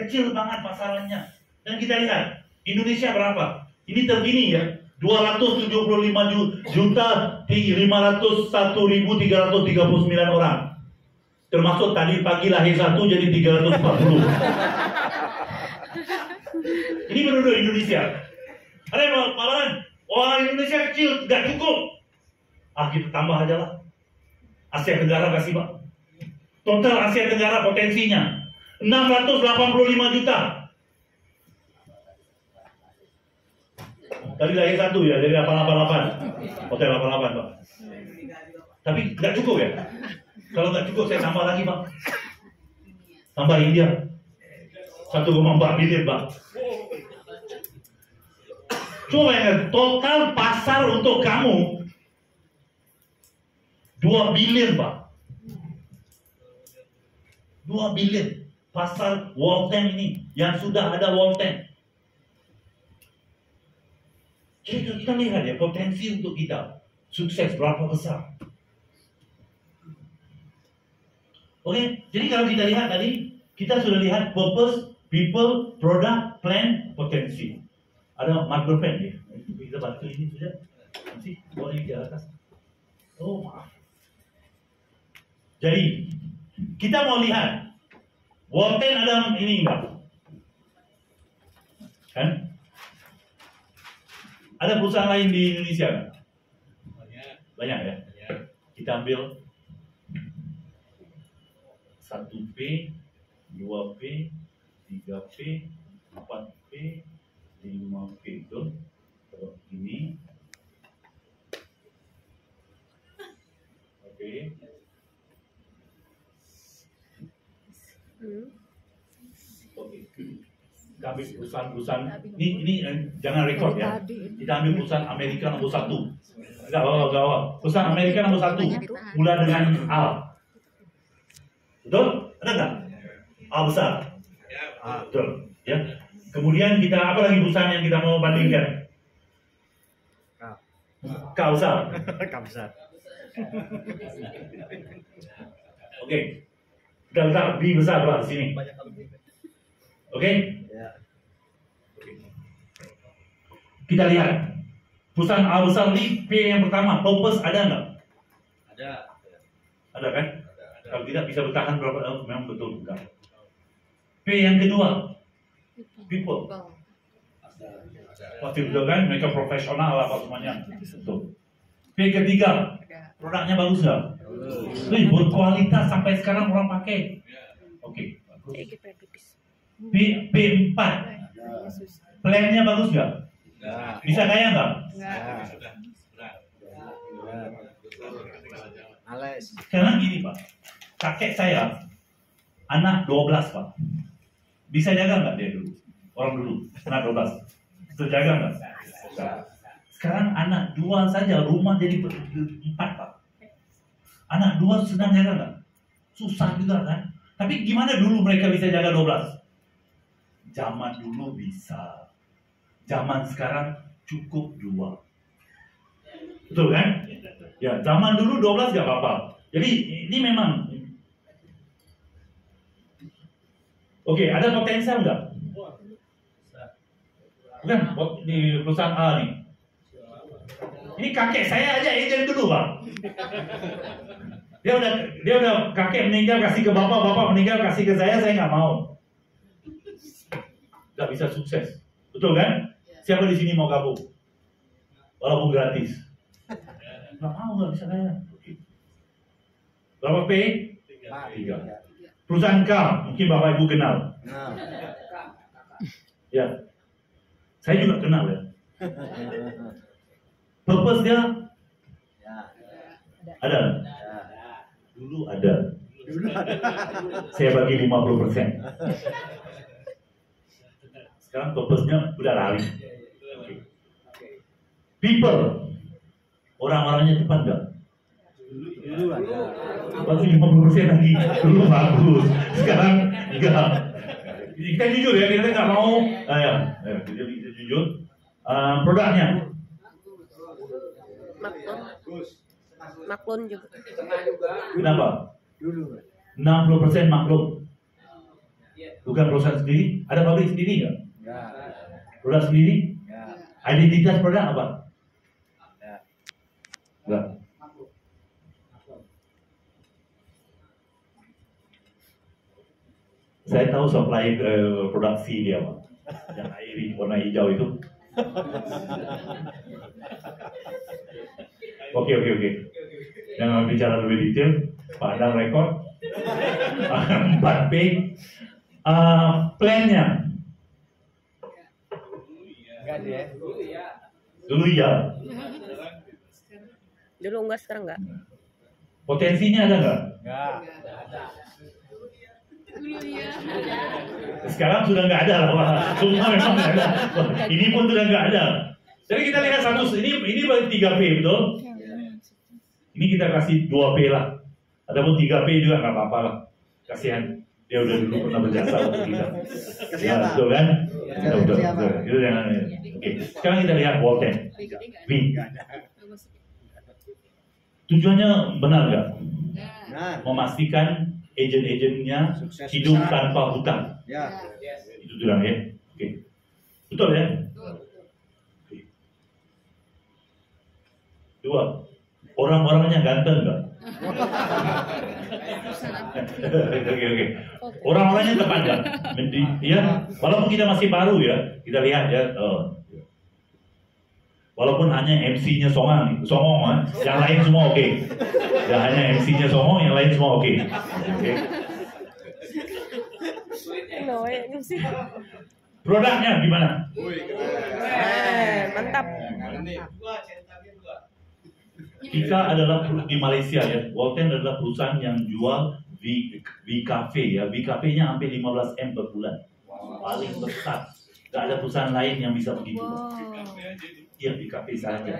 Kecil banget pasarannya. Dan kita lihat, Indonesia berapa? Ini terkini ya, 275.501.339 orang. Termasuk tadi pagi lahir 1 jadi 340. Ini penduduk Indonesia. Ada Pak Balan? Orang Indonesia kecil, nggak cukup. Kita tambah aja lah. Asia Tenggara kasih Pak. Total Asia Tenggara potensinya 685 juta. Tadi lahir 1 ya, jadi 888. Hotel 88 Pak. Tapi nggak cukup ya. Kalau nggak cukup saya tambah lagi Pak. Tambah India 1,4 bilion Pak. Coba ingat, total pasar untuk kamu 2 bilion Pak. 2 bilion pasar World 10 ini yang sudah ada World 10. Jadi kita lihat ya potensi untuk kita sukses berapa besar. Oke, jadi kalau kita lihat tadi kita sudah lihat purpose, people, product, plan, potensi. Ada marker pen ya. Kita bantu ini sudah. Nanti boleh di atas. Oh maaf. Jadi kita mau lihat World 10 ada ini enggak? Kan? Ada perusahaan lain di Indonesia kan? Banyak ya? Kita ambil 1P, 2P, 3P, 4P, 5P, betul? Kalau ini oke. Oke. Kita ambil perusahaan-perusahaan ini jangan rekod ya. Kita ambil perusahaan Amerika nomor 1. Enggak apa-apa. Perusahaan Amerika nomor 1 mula dengan A. Betul? Ada nggak? A besar. Betul. Ya. Kemudian kita apa lagi perusahaan yang kita mau bandingkan? K besar. K besar. Oke. Kita letak B besar Pak di sini. Oke? Kita lihat. Perusahaan A besar ini P yang pertama, purpose ada nggak? Ada. Ada kan? Kalau tidak bisa bertahan berapa tahun, memang betul bukan. P yang kedua, people. Pasti betul kan? Mereka profesional apa semuanya. Betul. P ketiga, produknya bagus nggak? Berkualitas sampai sekarang orang pakai. Oke. P4, plannya bagus nggak? Bisa kaya nggak? Sekarang gini Pak, kakek saya anak 12 Pak, bisa jaga nggak dia dulu? Orang dulu anak 12, terjaga nggak? Sekarang anak 2 saja rumah jadi 4 Pak. Anak 2 sedang jaga nggak? Susah juga kan? Tapi gimana dulu mereka bisa jaga 12? Zaman dulu bisa, zaman sekarang cukup 2. Betul kan? Ya, zaman dulu 12 gak apa-apa. Jadi ini memang. Oke, ada potensial nggak? Bukan, di perusahaan A nih. Ini kakek saya aja ejen dulu Pak. Dia udah kakek meninggal kasih ke bapak, bapak meninggal kasih ke saya nggak mau. Nggak bisa sukses. Betul kan? Siapa di sini mau gabung? Walaupun gratis. Nggak mau, nggak bisa kaya. Berapa P? 3. Perusahaan K, mungkin Bapak Ibu kenal. Ya, saya juga kenal ya. Purpose dia ada. Dulu ada. Saya bagi 50%. Sekarang purpose-nya udah lari. People, orang-orangnya tepat nggak? Dulu ada. Bagi 50% lagi. Dulu bagus. Sekarang enggak. Kita jujur ya, kita nggak mau. Kita jujur. Produknya. Maklun juga. Kenapa? 60% maklum. Bukan perusahaan sendiri. Ada pabrik sendiri nggak? Produk sendiri? Identitas produk apa? Enggak. Saya tahu supply produksi dia Pak. Yang air warna hijau itu. Oke. Jangan bicara lebih detail. Padang rekor. 4P. Plannya. Dulu ya. Dulu enggak, sekarang enggak. Potensinya ada nggak? Sekarang sudah nggak ada lah Pak. Semua memang nggak ada. Ini pun sudah nggak ada. Jadi kita lihat satu, ini baru 3P betul? Ini kita kasih 2P lah. Adapun 3P juga nggak apa-apa lah. Kasihan dia udah dulu pernah berjasa untuk kita. Ya, betul kan? Betul. Itu jangan. Oke. Sekarang kita lihat Walton. B. Tujuannya benar nggak? Memastikan agen-agennya hidup tanpa hutang. Itu sudah ya. Oke. Betul ya? Oke. 2. Orang-orangnya ganteng nggak? Oke. Orang-orangnya tepat nggak? Ya, walaupun kita masih baru ya, kita lihat ya. Walaupun hanya MC-nya songong, yang lain semua oke. Ya hanya MC-nya songong, yang lain semua oke. Produknya gimana? Mantap. Kita adalah di Malaysia ya. Walton adalah perusahaan yang jual VKV ya. VKV-nya hampir 15M per bulan. Paling besar. Gak ada perusahaan lain yang bisa begitu. Iya, VKV saja.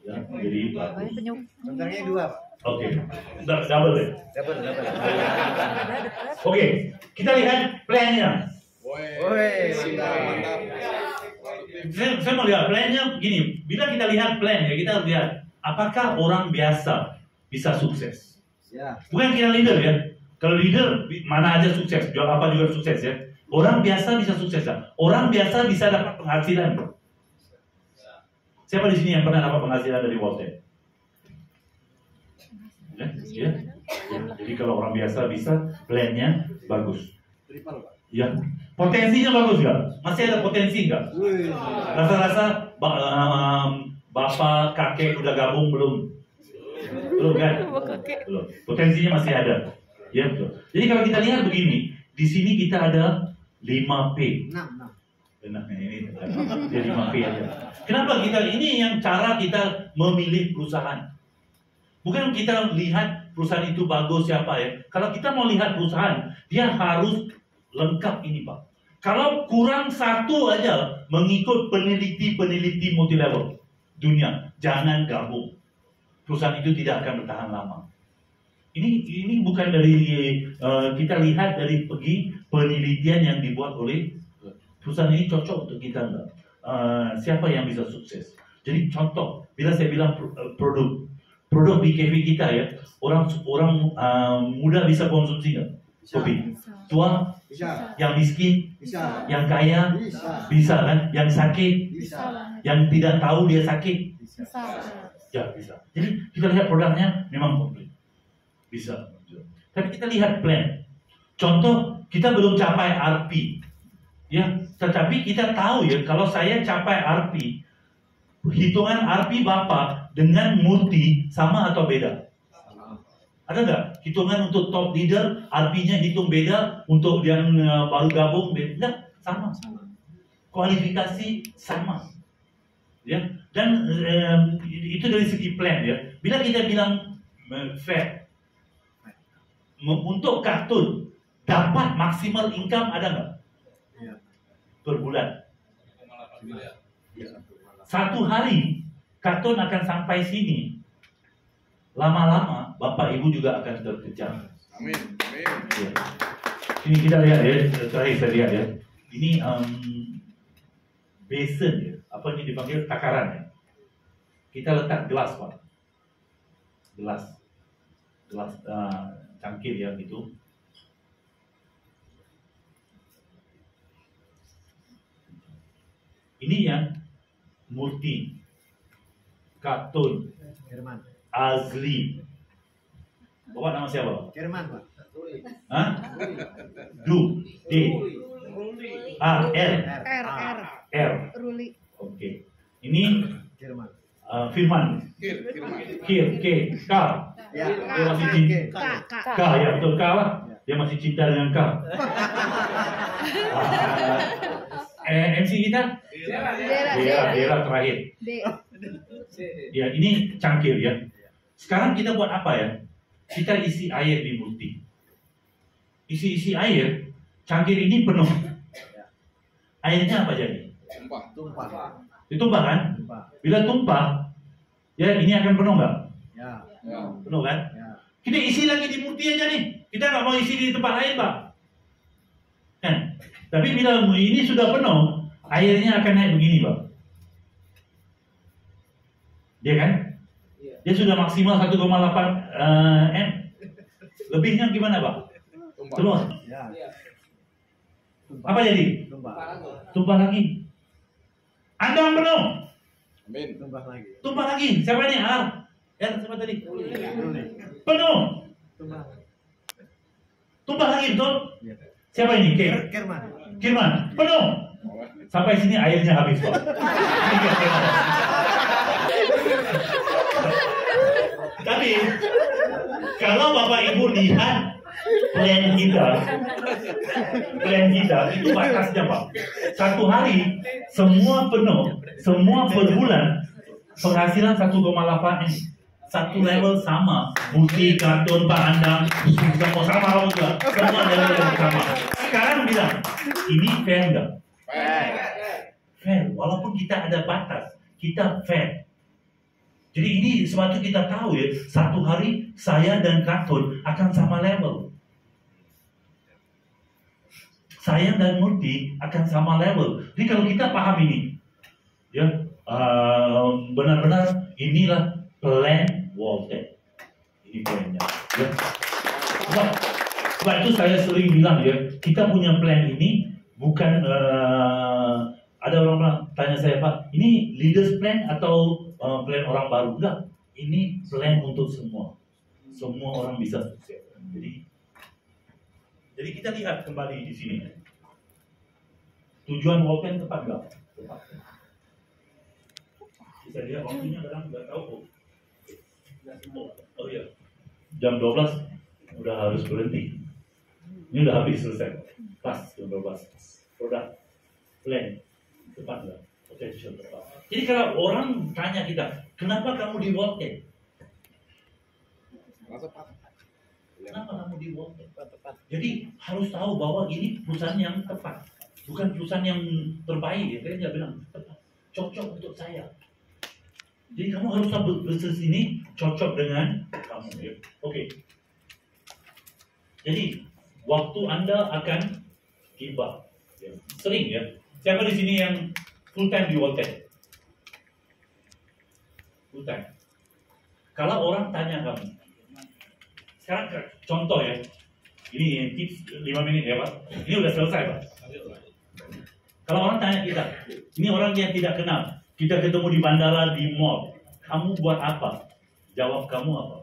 Ya, jadi Contohnya 2 Pak. Oke. Double ya. Oke, kita lihat plan-nya. Saya mau lihat plan-nya begini. Bila kita lihat plan ya, kita lihat apakah orang biasa bisa sukses. Ya. Bukan kita leader ya. Kalau leader mana aja sukses, jual apa juga sukses ya. Orang biasa bisa sukses ya. Orang biasa bisa dapat penghasilan. Siapa di sini yang pernah dapat penghasilan dari Walter? Ya? Ya? Ya. Jadi kalau orang biasa bisa, plannya bagus. Ya, potensinya bagus nggak? Masih ada potensi nggak? Rasa-rasa bapak kakek udah gabung belum? Belum kan? Belum. Potensinya masih ada. Ya betul. Jadi kalau kita lihat begini, di sini kita ada 5P. Benar ini dia 5P aja. Kenapa kita ini yang cara kita memilih perusahaan? Bukan kita lihat perusahaan itu bagus siapa ya. Kalau kita mau lihat perusahaan, dia harus lengkap ini Pak. Kalau kurang satu aja mengikut peneliti multilevel dunia, jangan gabung. Perusahaan itu tidak akan bertahan lama. Ini bukan dari kita lihat dari penelitian yang dibuat oleh perusahaan ini cocok untuk kita enggak? Siapa yang bisa sukses? Jadi contoh, bila saya bilang produk BKV kita ya, orang muda bisa konsumsi nggak? Kopi. Tua, Bisa. yang miskin, Bisa. yang kaya, bisa kan? Yang sakit, yang tidak tahu dia sakit, ya bisa. Jadi kita lihat produknya memang komplit, bisa. Tapi kita lihat plan. Contoh, kita belum capai RP, ya. Tetapi kita tahu ya, kalau saya capai RP, hitungan RP Bapak dengan multi sama atau beda? Ada nggak hitungan untuk top leader, RP-nya hitung beda, untuk yang baru gabung beda? Enggak, sama. Kualifikasi sama. Ya, dan itu dari segi plan ya. Bila kita bilang fair, untuk kartun dapat maksimal income ada nggak? Per bulan. Satu hari kartun akan sampai sini. Lama-lama Bapak Ibu juga akan terkejar. Amin. Amin. Ya. Ini kita lihat ya, terakhir saya lihat ya. Ini basin ya, apa ini dipanggil takaran ya. Kita letak gelas Pak. Gelas cangkir ya gitu. Ini yang multi, kartun, Herman. Azli. Bapak nama siapa? Herman, Pak. Hah? Du, D, A, L, R. Ruli. Oke. Ini Herman. Firman. K, K, K. Ya. Dia masih cinta. K ya betul K lah. Dia masih cinta dengan K. MC kita? Dera terakhir. Ya ini cangkir ya. Sekarang kita buat apa ya? Kita isi air di multi. Isi air, cangkir ini penuh. Airnya apa jadi? Tumpah. Ditumpah kan? Tumpah. Bila tumpah, ya ini akan penuh nggak? Ya. Penuh kan? Ya. Kita isi lagi di multi aja nih. Kita nggak mau isi di tempat lain, Pak. Kan? Tapi bila ini sudah penuh, airnya akan naik begini, Pak. Dia kan? Dia sudah maksimal 1,8 M. Lebihnya gimana, Pak? Terus. Ya. Apa jadi? Tumpah. Tumpah lagi. Anda penuh. Amin. Tumpah lagi. Tumpah lagi. Siapa ini? R. Siapa tadi? Ruli. Penuh. Tumpah. Tumpah lagi, betul? Ya. Siapa ini? K. Herman. Kirman. Penuh. Sampai sini airnya habis, Pak. Tapi kalau Bapak Ibu lihat plan kita itu batasnya Pak. Satu hari semua penuh, semua per bulan penghasilan 1,8 M. Satu level sama, multi, kartun, Pak Andang, sama juga, semua level yang sama. Sekarang bilang, ini fair nggak? Fair, walaupun kita ada batas, kita fair. Jadi ini sebab itu kita tahu ya, satu hari saya dan kartun akan sama level. Saya dan multi akan sama level. Jadi kalau kita paham ini, ya benar-benar inilah plan Walter. Ya. Sebab itu saya sering bilang ya, kita punya plan ini bukan ada orang tanya saya, Pak, ini leaders plan atau plan orang baru? Enggak, ini plan untuk semua. Semua orang bisa sukses. Jadi kita lihat kembali di sini. Tujuan Walken tepat nggak? Tepat. Bisa lihat waktunya kadang nggak tahu. Oh iya, jam 12 udah harus berhenti. Ini udah habis selesai. Pas jam 12. Produk plan tepat nggak? Potential tepat. Jadi kalau orang tanya kita, kenapa kamu di Walken? Kenapa kamu di Walken? Jadi harus tahu bahwa ini perusahaan yang tepat, bukan perusahaan yang terbaik. Ya, saya nggak bilang tepat, cocok untuk saya. Jadi kamu harus tahu bisnis ini cocok dengan kamu. Ya. Oke. Jadi waktu Anda akan tiba. Ya. Sering ya. Siapa di sini yang full time di Walken? Full time. Kalau orang tanya kamu, sekarang contoh ya, ini tips 5 menit ya Pak. Ini udah selesai Pak. Kalau orang tanya kita, ini orang yang tidak kenal, kita ketemu di bandara, di mall, kamu buat apa? Jawab kamu apa?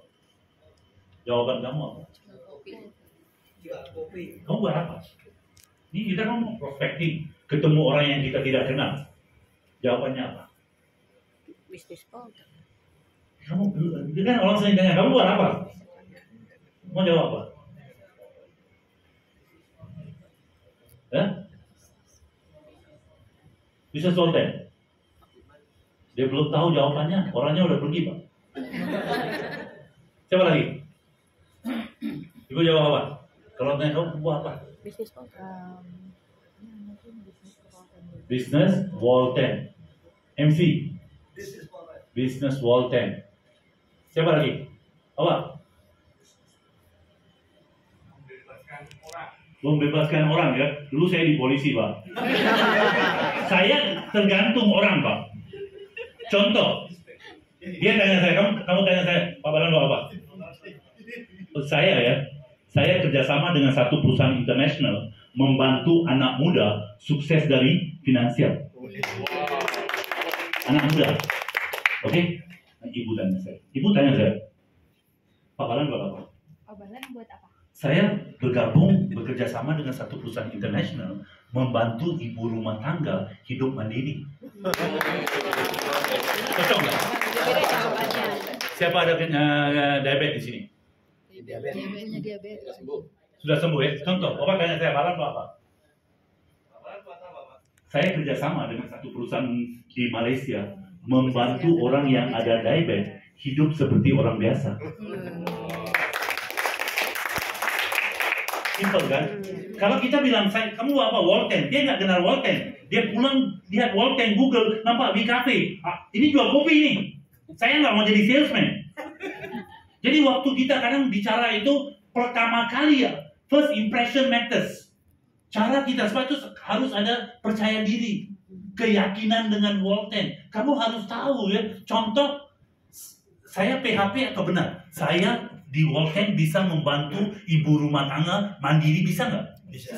Jawaban kamu apa? Kamu buat apa? Ini kita kan prospecting, ketemu orang yang kita tidak kenal. Jawabannya apa? Bisnis Walken. Kamu, kan orang sering tanya, kamu buat apa? Mau jawab apa? Ya? Bisa Walken? Dia belum tahu jawabannya, orangnya udah pergi Pak. Siapa lagi? Ibu jawab apa? Kalau tanya kamu buat apa? Bisnis Walken. Business Walken. MC. Business Walken. Siapa lagi? Apa? Membebaskan orang ya. Dulu saya di polisi Pak. Saya tergantung orang Pak. Contoh, dia tanya saya, kamu tanya saya, Pak Balando apa? Saya kerjasama dengan satu perusahaan internasional membantu anak muda sukses dari finansial. Anak muda, oke? Ibu tanya saya, Pak Balando apa? Pak Balan buat apa? Saya bekerja sama dengan satu perusahaan internasional membantu ibu rumah tangga hidup mandiri. Cocok nggak? Siapa ada diabetes di sini? Diabetes. Sudah sembuh ya? Contoh, Bapak tanya saya, Balan apa? Saya kerjasama dengan satu perusahaan di Malaysia membantu orang yang ada diabetes hidup seperti orang biasa. Simple kan? Kalau kita bilang, kamu apa Walken? Dia nggak kenal Walken. Dia pulang lihat Walken, Google, nampak di cafe. Ini jual kopi nih. Saya nggak mau jadi salesman. Jadi waktu kita kadang bicara itu pertama kali ya, first impression matters. Cara kita sebab itu harus ada percaya diri, keyakinan dengan Walken. Kamu harus tahu ya. Contoh, saya PHP atau benar? Saya di Walken bisa membantu ibu rumah tangga mandiri, bisa nggak? Bisa.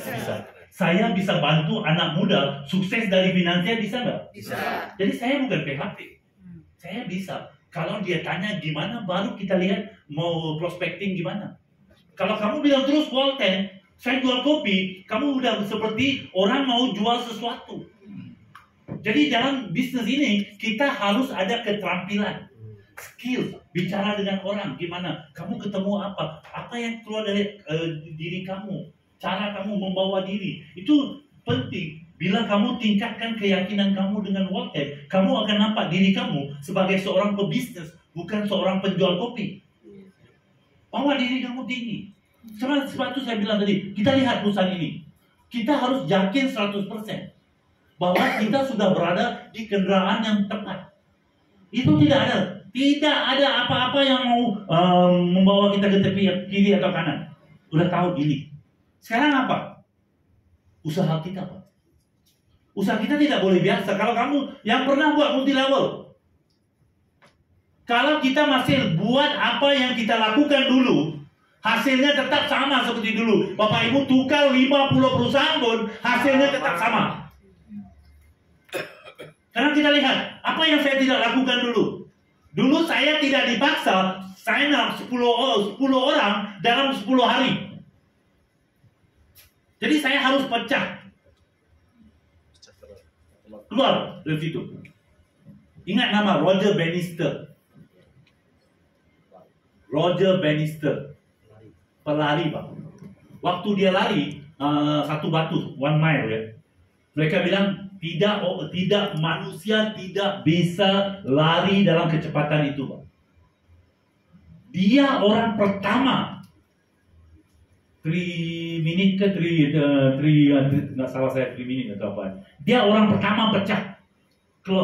Saya bisa bantu anak muda sukses dari finansial, bisa nggak? Bisa. Jadi saya bukan PHP. Saya bisa. Kalau dia tanya gimana, baru kita lihat mau prospecting gimana. Kalau kamu bilang terus Walken, saya jual kopi, kamu udah seperti orang mau jual sesuatu. Jadi dalam bisnis ini kita harus ada keterampilan, skill, bicara dengan orang gimana, kamu ketemu apa yang keluar dari diri kamu, cara kamu membawa diri, itu penting. Bila kamu tingkatkan keyakinan kamu dengan Walken, kamu akan nampak diri kamu sebagai seorang pebisnis, bukan seorang penjual kopi. Bawa diri kamu tinggi. Sebab itu saya bilang tadi, kita lihat perusahaan ini, kita harus yakin 100% bahwa kita sudah berada di kendaraan yang tepat. Itu tidak ada apa-apa yang mau membawa kita ke tepi kiri atau kanan. Udah tahu ini. Sekarang apa? Usaha kita Pak. Usaha kita tidak boleh biasa. Kalau kamu yang pernah buat multi level, kalau kita masih buat apa yang kita lakukan dulu, Hasilnya tetap sama seperti dulu. Bapak Ibu tukar 50 perusahaan pun hasilnya tetap sama. Karena kita lihat, apa yang saya tidak lakukan dulu? Dulu saya tidak dipaksa, saya nak 10 orang dalam 10 hari. Jadi saya harus pecah. Keluar dari situ. Ingat nama Roger Bannister. Roger Bannister. Pelari, Pak. Waktu dia lari, satu batu, 1 mile ya. Mereka bilang, tidak manusia tidak bisa lari dalam kecepatan itu, Pak. Dia orang pertama 3 minit ke 3 nggak salah saya 3 minit atau apa. Dia orang pertama pecah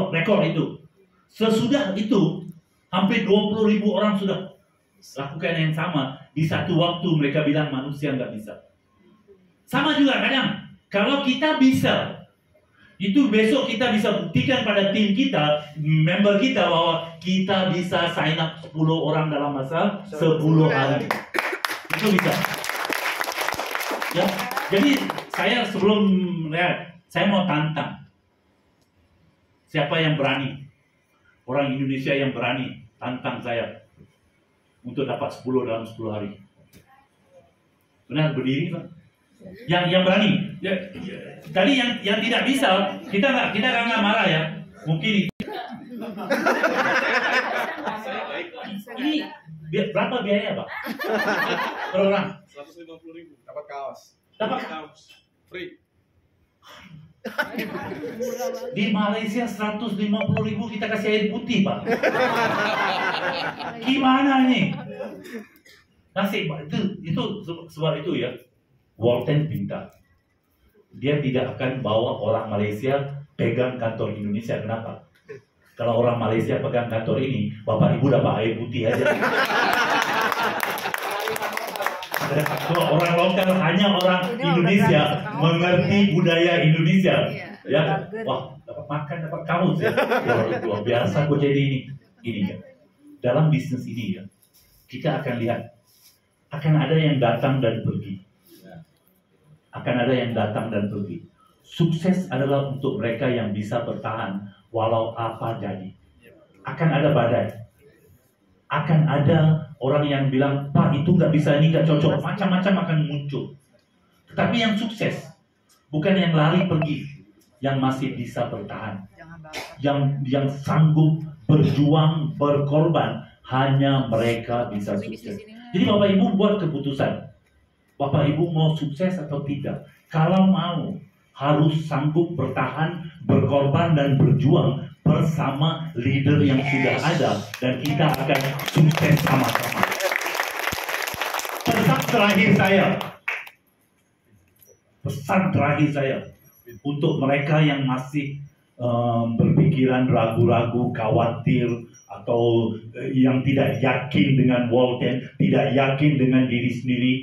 rekor itu. Sesudah itu hampir 20.000 orang sudah lakukan yang sama di satu waktu. Mereka bilang manusia nggak bisa. Sama juga kadang kalau kita bisa, itu besok kita bisa buktikan pada tim kita, member kita bahwa kita bisa sign up 10 orang dalam masa 10 hari. Itu bisa. Ya, jadi saya sebelum saya mau tantang. Siapa yang berani? Orang Indonesia yang berani tantang saya untuk dapat 10 dalam 10 hari. Benar berdiri, Pak? Yang berani. Tadi yang tidak bisa, kita nggak marah ya. Mungkin ini berapa biaya, Pak? Per orang? 150.000. Dapat kaos. Dapat kaos. Free. Di Malaysia 150.000 kita kasih air putih, Pak. Gimana nih? Nasib itu sebab itu ya. Walton pintar. Dia tidak akan bawa orang Malaysia pegang kantor Indonesia. Kenapa? Kalau orang Malaysia pegang kantor ini, Bapak Ibu dapat air putih aja. Kalau orang lokal hanya orang Indonesia mengerti budaya Indonesia. Ya, wah dapat makan, dapat kaos ya. Luar biasa kok jadi ini ya. Dalam bisnis ini ya, kita akan lihat akan ada yang datang dan pergi. Akan ada yang datang dan pergi. Sukses adalah untuk mereka yang bisa bertahan walau apa jadi. Akan ada badai. Akan ada orang yang bilang, Pak itu nggak bisa, ini nggak cocok. Macam-macam akan muncul. Tetapi yang sukses, bukan yang lari pergi, yang masih bisa bertahan. Yang sanggup berjuang, berkorban, hanya mereka bisa sukses. Jadi Bapak Ibu buat keputusan. Bapak Ibu mau sukses atau tidak? Kalau mau, harus sanggup bertahan, berkorban, dan berjuang bersama leader yang sudah ada. Dan kita akan sukses sama-sama. Pesan terakhir saya untuk mereka yang masih berpikiran ragu-ragu, khawatir, atau yang tidak yakin dengan Walton, tidak yakin dengan diri sendiri,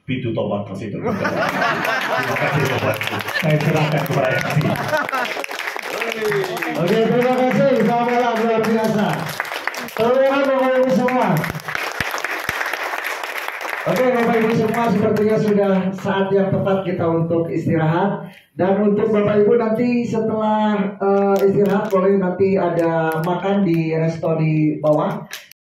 pintu tobat masih terbuka. Terima kasih Bapak. Saya serahkan kepada yang kasih. Oke, terima kasih. Selamat malam, luar biasa. Selamat Bapak Ibu semua. Oke, Bapak Ibu semua, sepertinya sudah saat yang tepat kita untuk istirahat. Dan untuk Bapak Ibu nanti setelah istirahat boleh nanti ada makan di resto di bawah.